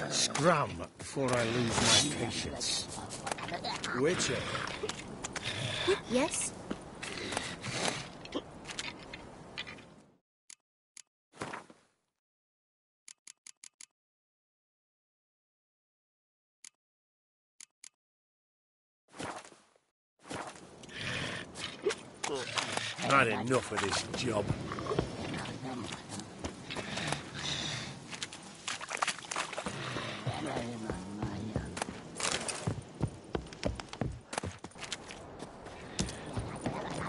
Scram before I lose my patience. Witcher. Yes? I've had enough of this job.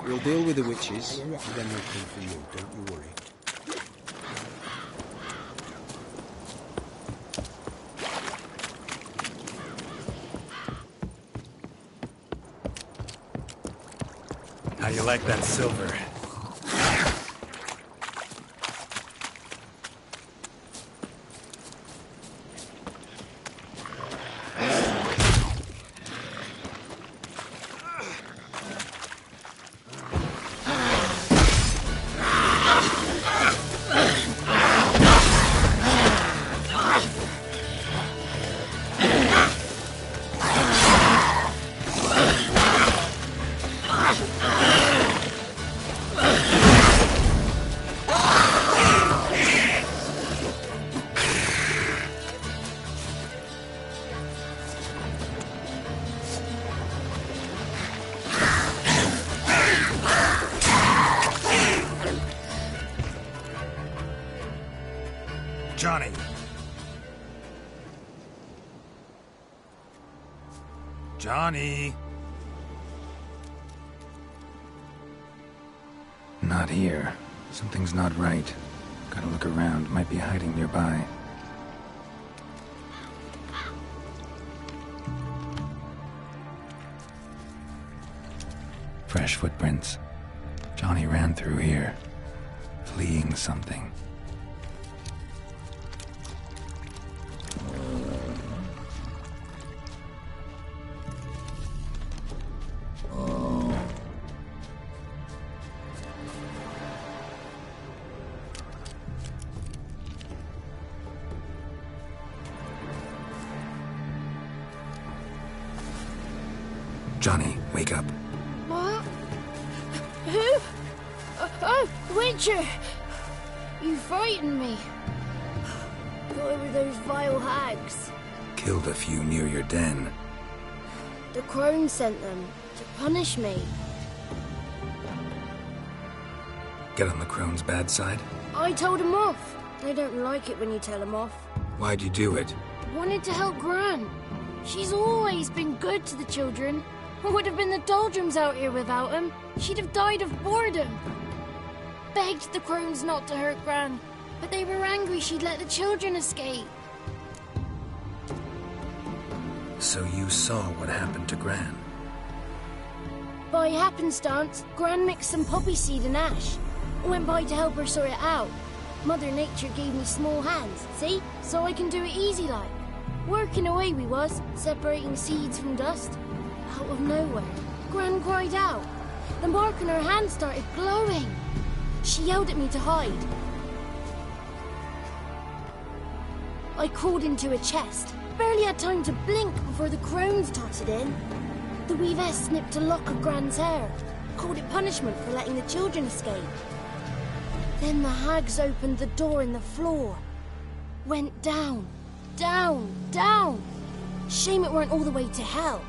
We'll deal with the witches, and then we'll come for you, don't you worry. How you like that silver? Johnny. Johnny. Not here. Something's not right. Gotta look around. Might be hiding nearby. Fresh footprints. Johnny ran through here, fleeing something. Johnny, wake up. What? Who? Oh, Witcher! You frightened me. Thought it were those vile hags. Killed a few near your den. The crone sent them to punish me. Get on the crone's bad side? I told him off. They don't like it when you tell them off. Why'd you do it? Wanted to help Gran. She's always been good to the children. It would have been the doldrums out here without him. She'd have died of boredom. Begged the crones not to hurt Gran, but they were angry she'd let the children escape. So you saw what happened to Gran? By happenstance, Gran mixed some poppy seed and ash. I went by to help her sort it out. Mother Nature gave me small hands, see? So I can do it easy like. Working away we was, separating seeds from dust. Out of nowhere, Gran cried out. The mark on her hand started glowing. She yelled at me to hide. I crawled into a chest. Barely had time to blink before the crones totted in. The weavess snipped a lock of Gran's hair. Called it punishment for letting the children escape. Then the hags opened the door in the floor. Went down, down, down. Shame it weren't all the way to hell.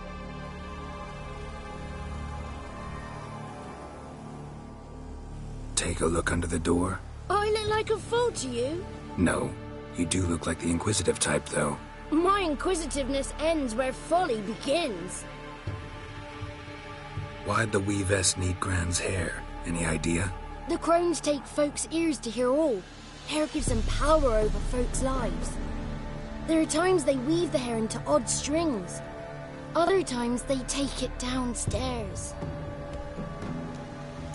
Take a look under the door? I look like a fool to you? No. You do look like the inquisitive type, though. My inquisitiveness ends where folly begins. Why'd the weavess need Gran's hair? Any idea? The crones take folks' ears to hear all. Hair gives them power over folks' lives. There are times they weave the hair into odd strings. Other times they take it downstairs.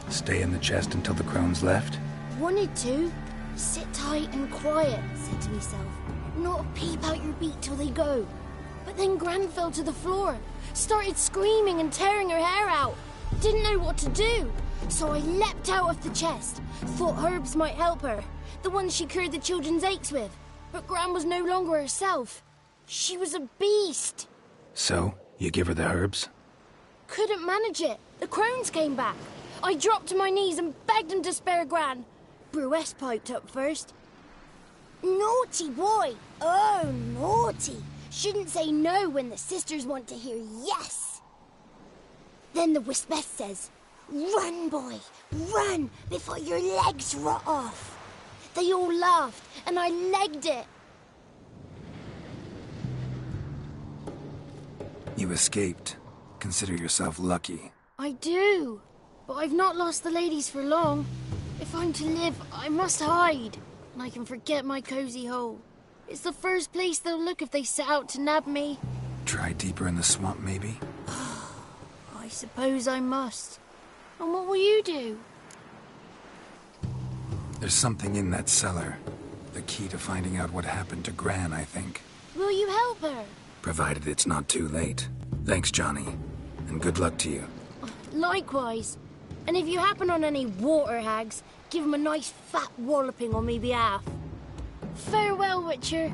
Stay in the chest until the crones left? Wanted to. Sit tight and quiet, said to myself. Not a peep out your beak till they go. But then Gran fell to the floor. Started screaming and tearing her hair out. Didn't know what to do. So I leapt out of the chest. Thought herbs might help her. The ones she cured the children's aches with. But Gran was no longer herself. She was a beast. So, you give her the herbs? Couldn't manage it. The crones came back. I dropped to my knees and begged them to spare Gran. Brewess piped up first. Naughty boy. Oh, naughty. Shouldn't say no when the sisters want to hear yes. Then the Wispess says, run, boy, run before your legs rot off. They all laughed, and I legged it. You escaped. Consider yourself lucky. I do, but I've not lost the ladies for long. If I'm to live, I must hide, and I can forget my cozy hole. It's the first place they'll look if they set out to nab me. Try deeper in the swamp, maybe? I suppose I must. And what will you do? There's something in that cellar. The key to finding out what happened to Gran, I think. Will you help her? Provided it's not too late. Thanks, Johnny. And good luck to you. Likewise. And if you happen on any water hags, give them a nice fat walloping on me behalf. Farewell, Witcher.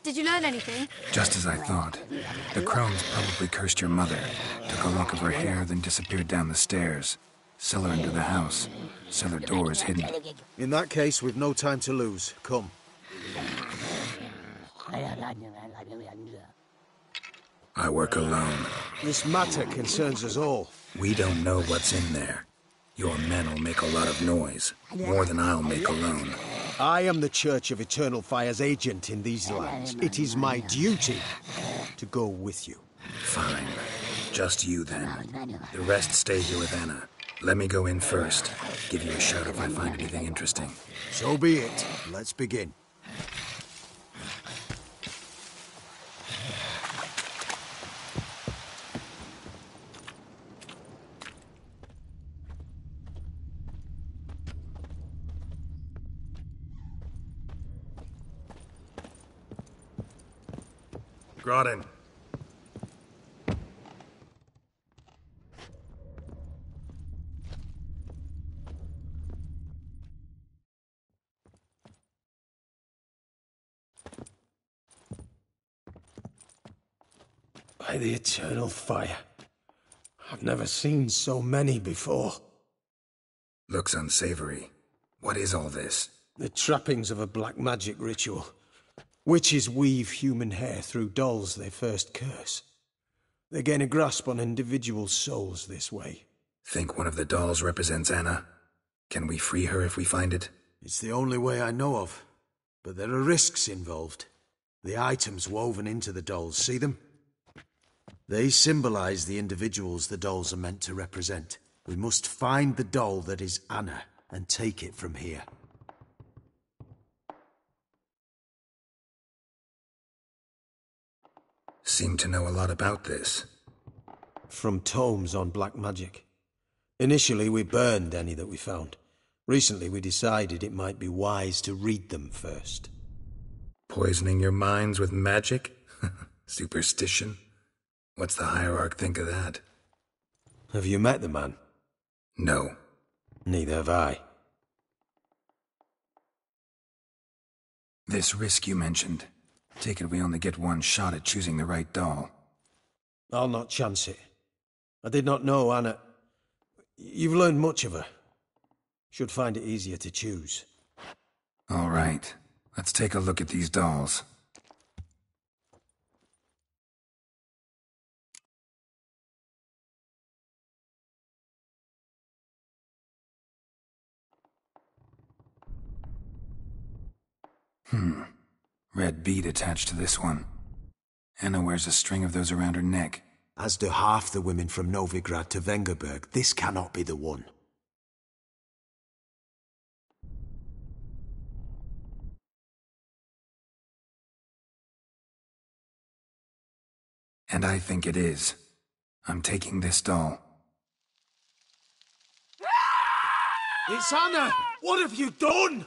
Did you learn anything? Just as I thought. The crones probably cursed your mother, took a lock of her hair, then disappeared down the stairs. Cellar into the house. Cellar door is hidden. In that case, we've no time to lose. Come. I work alone. This matter concerns us all. We don't know what's in there. Your men will make a lot of noise. More than I'll make alone. I am the Church of Eternal Fire's agent in these lands. It is my duty to go with you. Fine. Just you, then. The rest stay here with Anna. Let me go in first. Give you a shout if I find anything interesting. So be it. Let's begin. Groden. By the eternal fire. I've never seen so many before. Looks unsavory. What is all this? The trappings of a black magic ritual. Witches weave human hair through dolls they first curse. They gain a grasp on individual souls this way. Think one of the dolls represents Anna? Can we free her if we find it? It's the only way I know of. But there are risks involved. The items woven into the dolls, see them? They symbolize the individuals the dolls are meant to represent. We must find the doll that is Anna and take it from here. Seem to know a lot about this. From tomes on black magic. Initially, we burned any that we found. Recently, we decided it might be wise to read them first. Poisoning your minds with magic? Superstition? What's the hierarch think of that? Have you met the man? No. Neither have I. This risk you mentioned. Take it we only get one shot at choosing the right doll. I'll not chance it. I did not know Anna. You've learned much of her. Should find it easier to choose. All right. Let's take a look at these dolls. Red bead attached to this one. Anna wears a string of those around her neck. As do half the women from Novigrad to Vengerberg. This cannot be the one. And I think it is. I'm taking this doll. It's Anna! What have you done?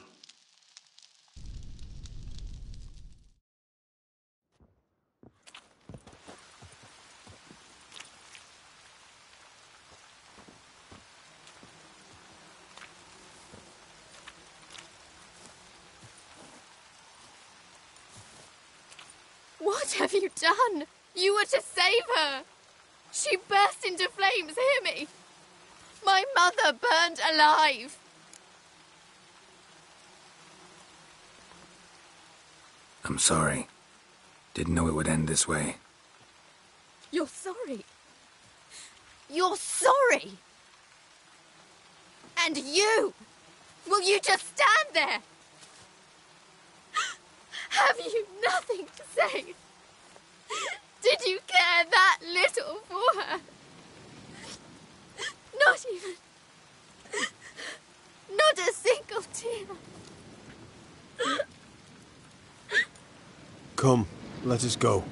What have you done? You were to save her. She burst into flames, hear me? My mother burned alive. I'm sorry. Didn't know it would end this way. You're sorry. You're sorry. And you? Will you just stand there? Have you nothing to say? Did you care that little for her? Not even... Not a single tear. Come, let us go.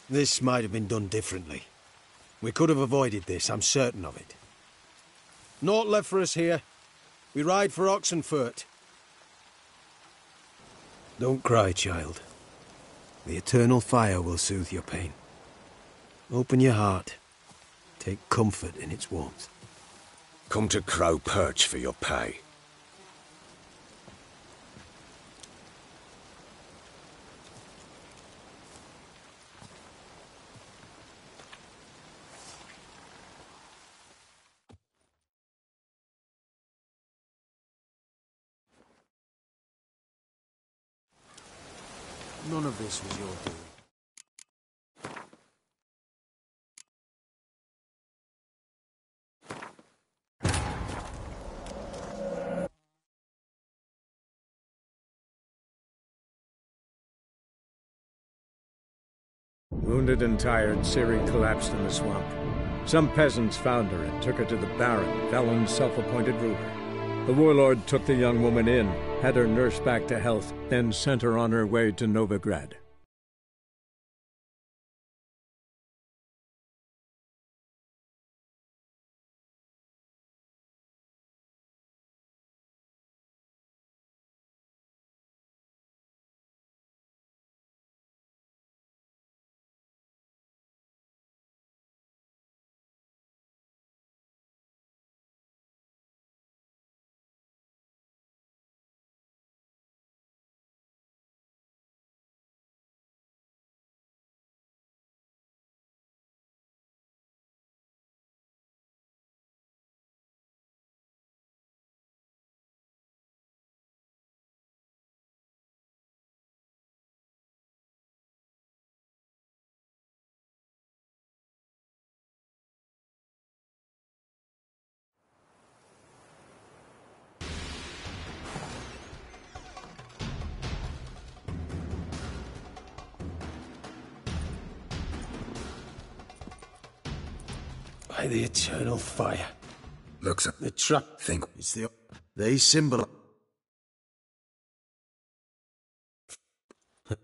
This might have been done differently. We could have avoided this, I'm certain of it. Naught left for us here. We ride for Oxenfurt. Don't cry, child. The eternal fire will soothe your pain. Open your heart. Take comfort in its warmth. Come to Crow Perch for your pay. None of this was your doing. Wounded and tired, Ciri collapsed in the swamp. Some peasants found her and took her to the Baron, Velen's self-appointed ruler. The warlord took the young woman in, had her nursed back to health, then sent her on her way to Novigrad. By the eternal fire. Looks The trap. think It's the... They symbol...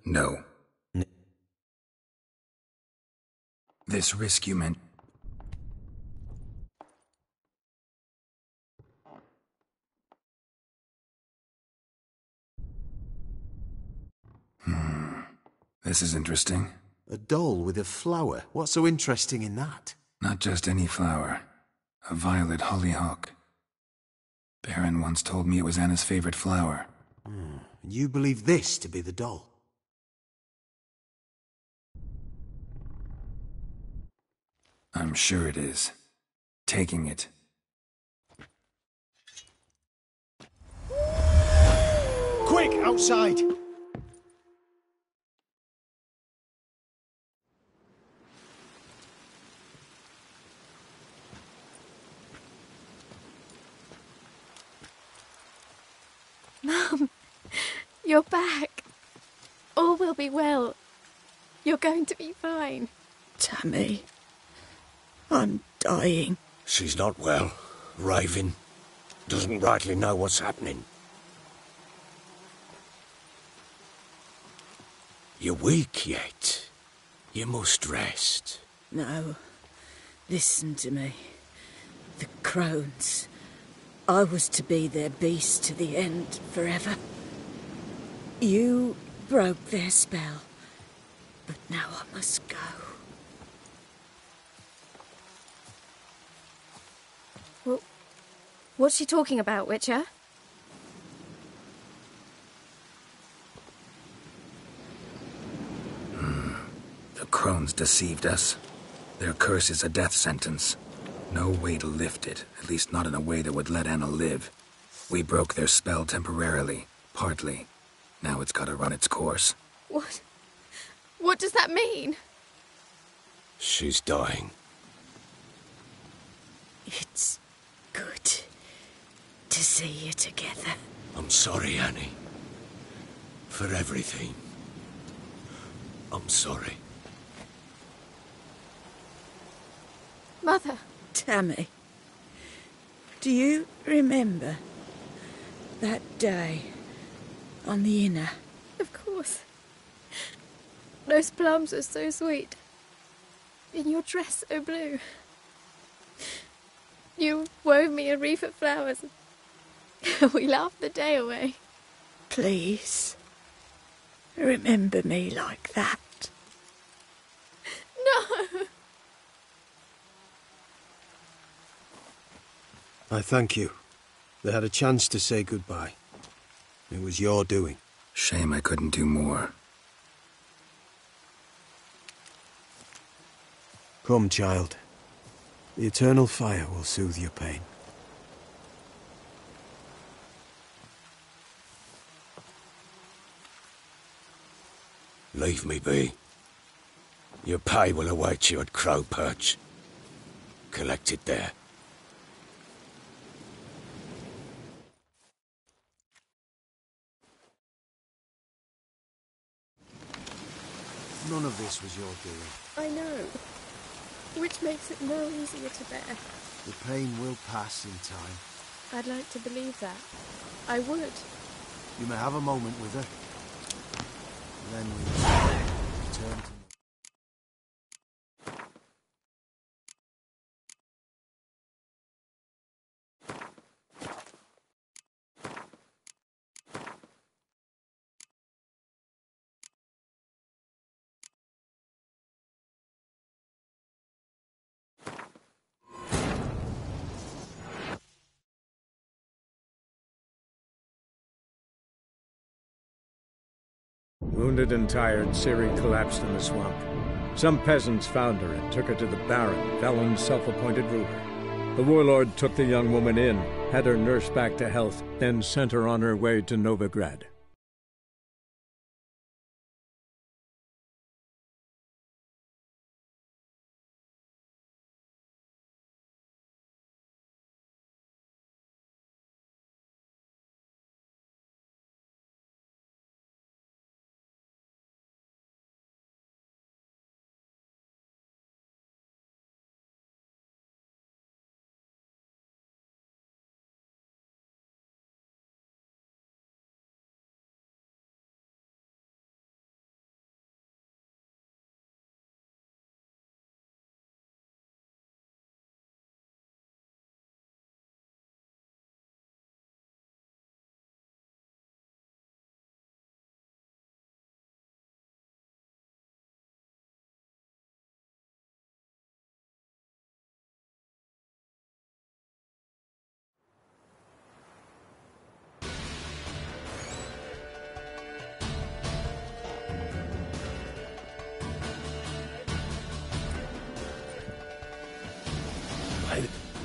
No. This risk you meant... This is interesting. A doll with a flower. What's so interesting in that? Not just any flower. A violet hollyhock. Baron once told me it was Anna's favorite flower. You believe this to be the doll? I'm sure it is. Taking it. Quick, outside! Mum, you're back. All will be well. You're going to be fine. Tammy, I'm dying. She's not well. Raving. Doesn't rightly know what's happening. You're weak yet. You must rest. No, listen to me. The crones. I was to be their beast to the end, forever. You broke their spell, but now I must go. Well, what's she talking about, Witcher? The crones deceived us. Their curse is a death sentence. No way to lift it, at least not in a way that would let Anna live. We broke their spell temporarily, partly. Now it's gotta run its course. What? What does that mean? She's dying. It's good to see you together. I'm sorry, Annie. For everything. I'm sorry. Mother. Tammy, do you remember that day on the Inner? Of course. Those plums are so sweet. And your dress so blue. You wove me a wreath of flowers. We laughed the day away. Please, remember me like that. No! I thank you. They had a chance to say goodbye. It was your doing. Shame I couldn't do more. Come, child. The eternal fire will soothe your pain. Leave me be. Your pay will await you at Crow Perch. Collect it there. None of this was your doing. I know. Which makes it no easier to bear. The pain will pass in time. I'd like to believe that. I would. You may have a moment with her. Then we will return to... Wounded and tired, Ciri collapsed in the swamp. Some peasants found her and took her to the Baron, Valen's self-appointed ruler. The warlord took the young woman in, had her nursed back to health, then sent her on her way to Novigrad.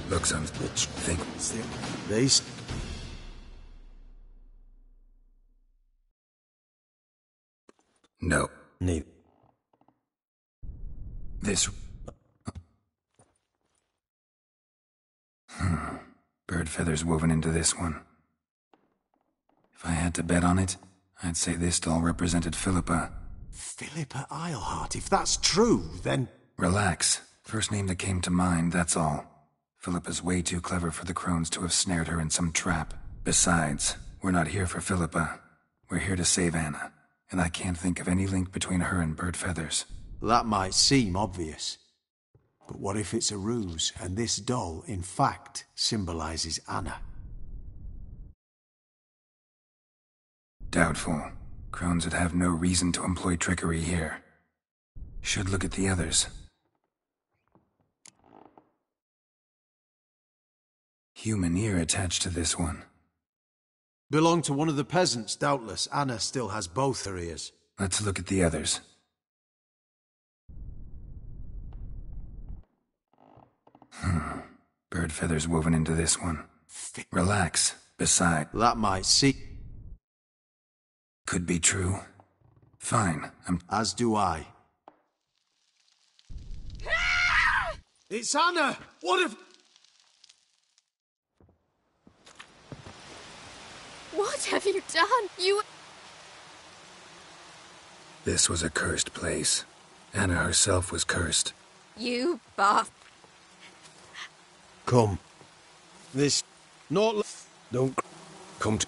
Looks think. These. No. Neither. This. Bird feathers woven into this one. If I had to bet on it, I'd say this doll represented Philippa. Philippa Eilhart. If that's true, then... Relax. First name that came to mind, that's all. Philippa's way too clever for the crones to have snared her in some trap. Besides, we're not here for Philippa. We're here to save Anna. And I can't think of any link between her and bird feathers. That might seem obvious. But what if it's a ruse, and this doll, in fact, symbolizes Anna? Doubtful. Crones would have no reason to employ trickery here. Should look at the others. Human ear attached to this one. Belonged to one of the peasants, doubtless. Anna still has both her ears. Let's look at the others. Bird feathers woven into this one. Relax. Beside. That might see. Could be true. Fine. As do I. It's Anna! What if... What have you done? You... This was a cursed place. Anna herself was cursed. You bastard. Come. This... Not... Don't... Come to...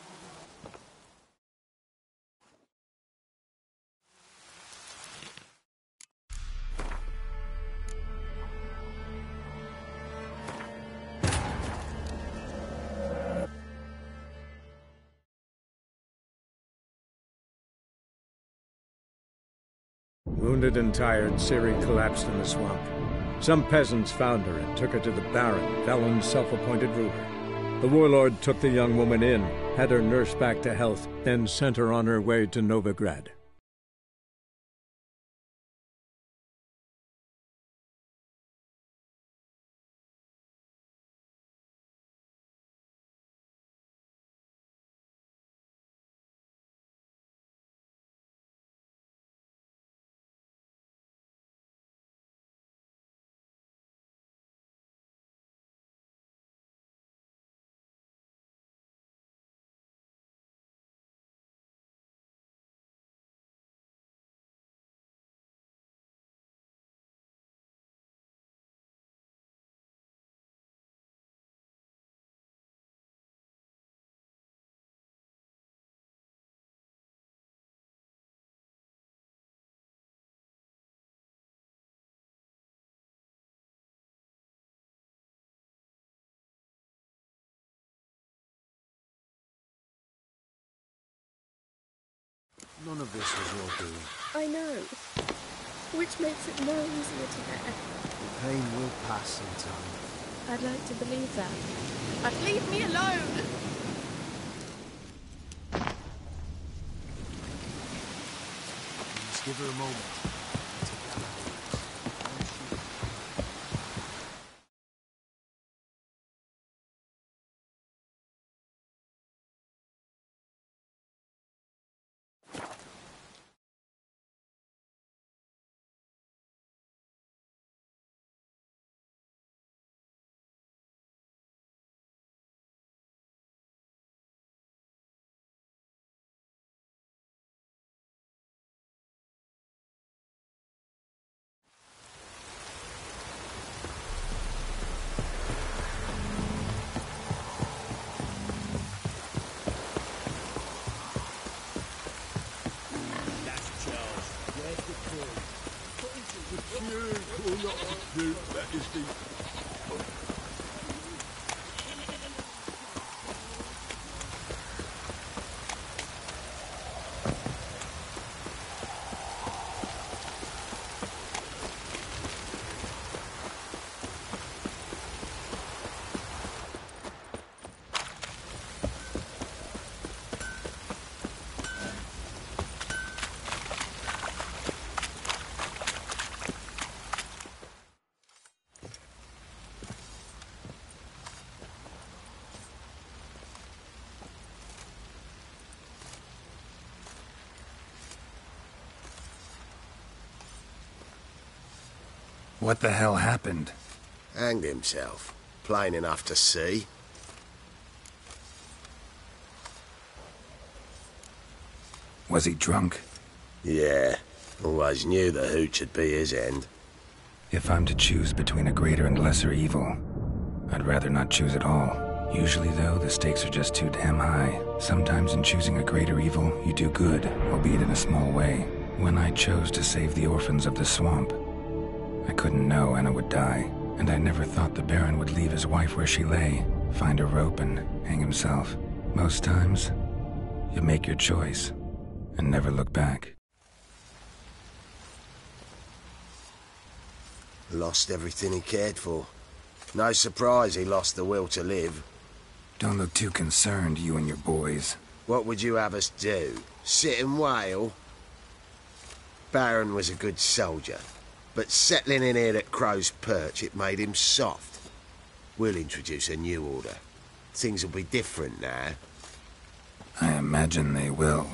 Wounded and tired, Ciri collapsed in the swamp. Some peasants found her and took her to the Baron, Velen's self-appointed ruler. The warlord took the young woman in, had her nursed back to health, then sent her on her way to Novigrad. None of this was your doing. I know. Which makes it no easier to bear. The pain will pass in time. I'd like to believe that. But leave me alone! Just give her a moment. What the hell happened? Hanged himself. Plain enough to see. Was he drunk? Yeah. Always knew the hooch would be his end. If I'm to choose between a greater and lesser evil, I'd rather not choose at all. Usually, though, the stakes are just too damn high. Sometimes in choosing a greater evil, you do good, albeit in a small way. When I chose to save the orphans of the swamp, I couldn't know Anna would die, and I never thought the Baron would leave his wife where she lay, find a rope and hang himself. Most times, you make your choice and never look back. Lost everything he cared for. No surprise he lost the will to live. Don't look too concerned, you and your boys. What would you have us do? Sit and wail? Baron was a good soldier, but settling in here at Crow's Perch, it made him soft. We'll introduce a new order. Things will be different now. I imagine they will.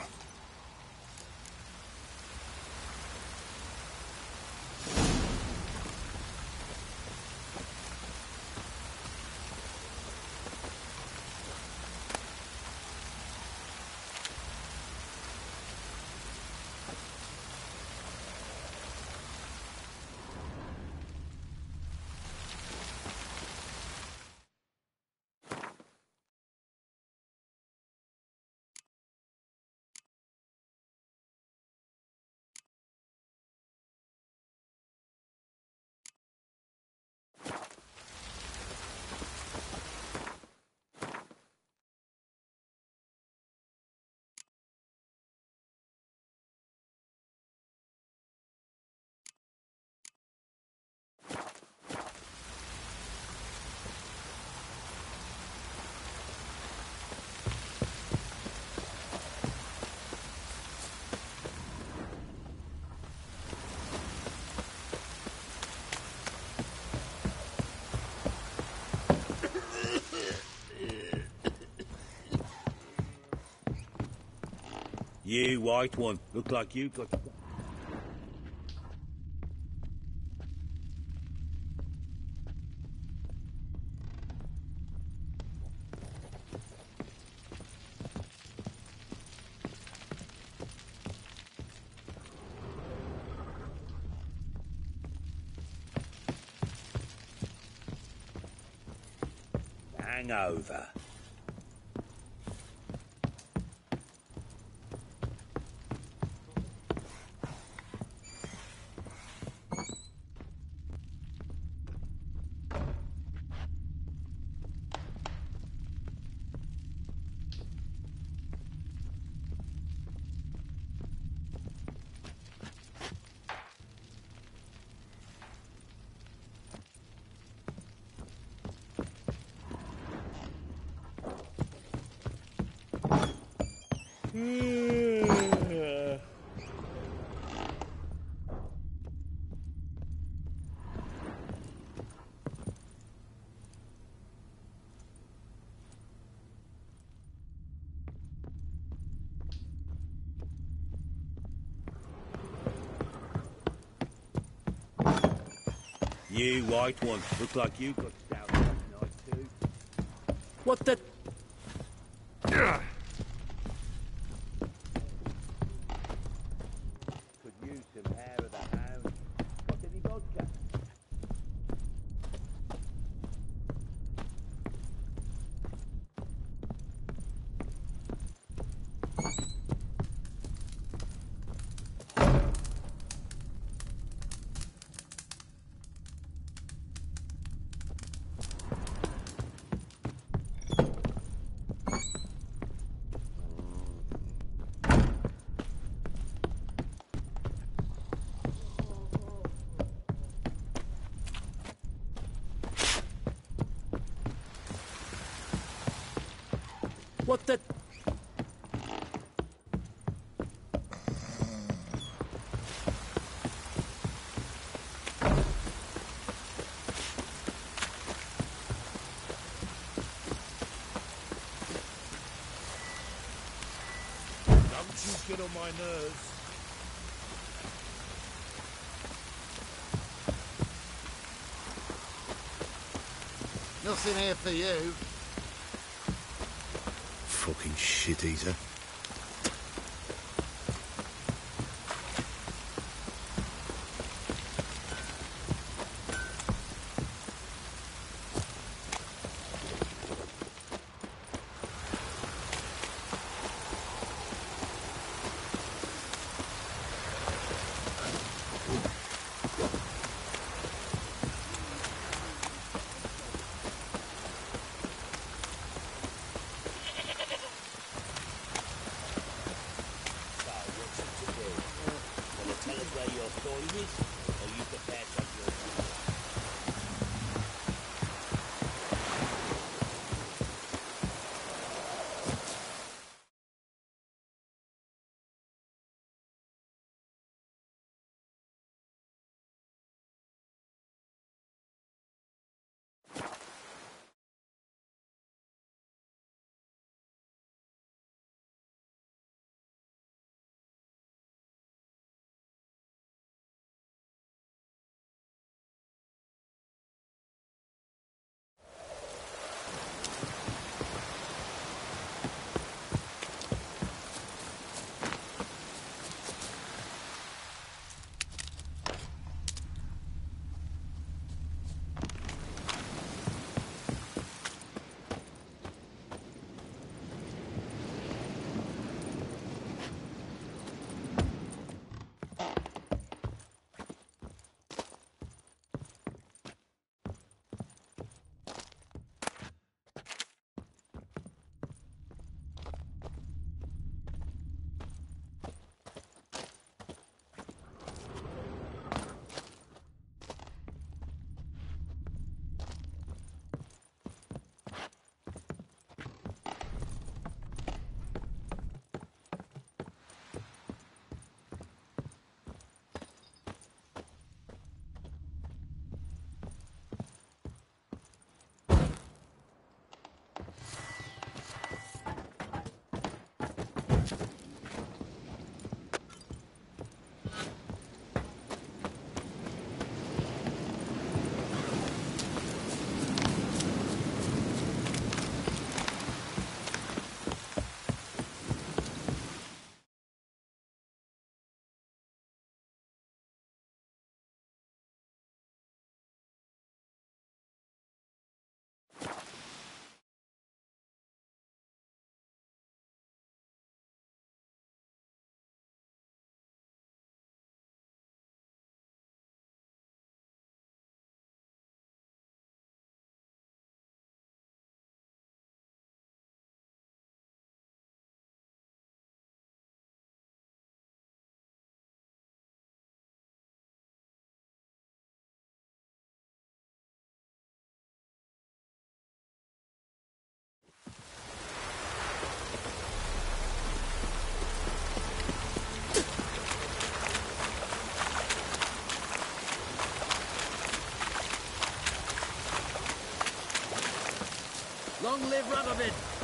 You, white one, look like you got... Hangover. You, white one, look like you got stout last night too. What the... Could use some hair of the hound. Got any vodka? What the... Don't you get on my nerves. Nothing here for you. Fucking shit eater. Long live Rubberman!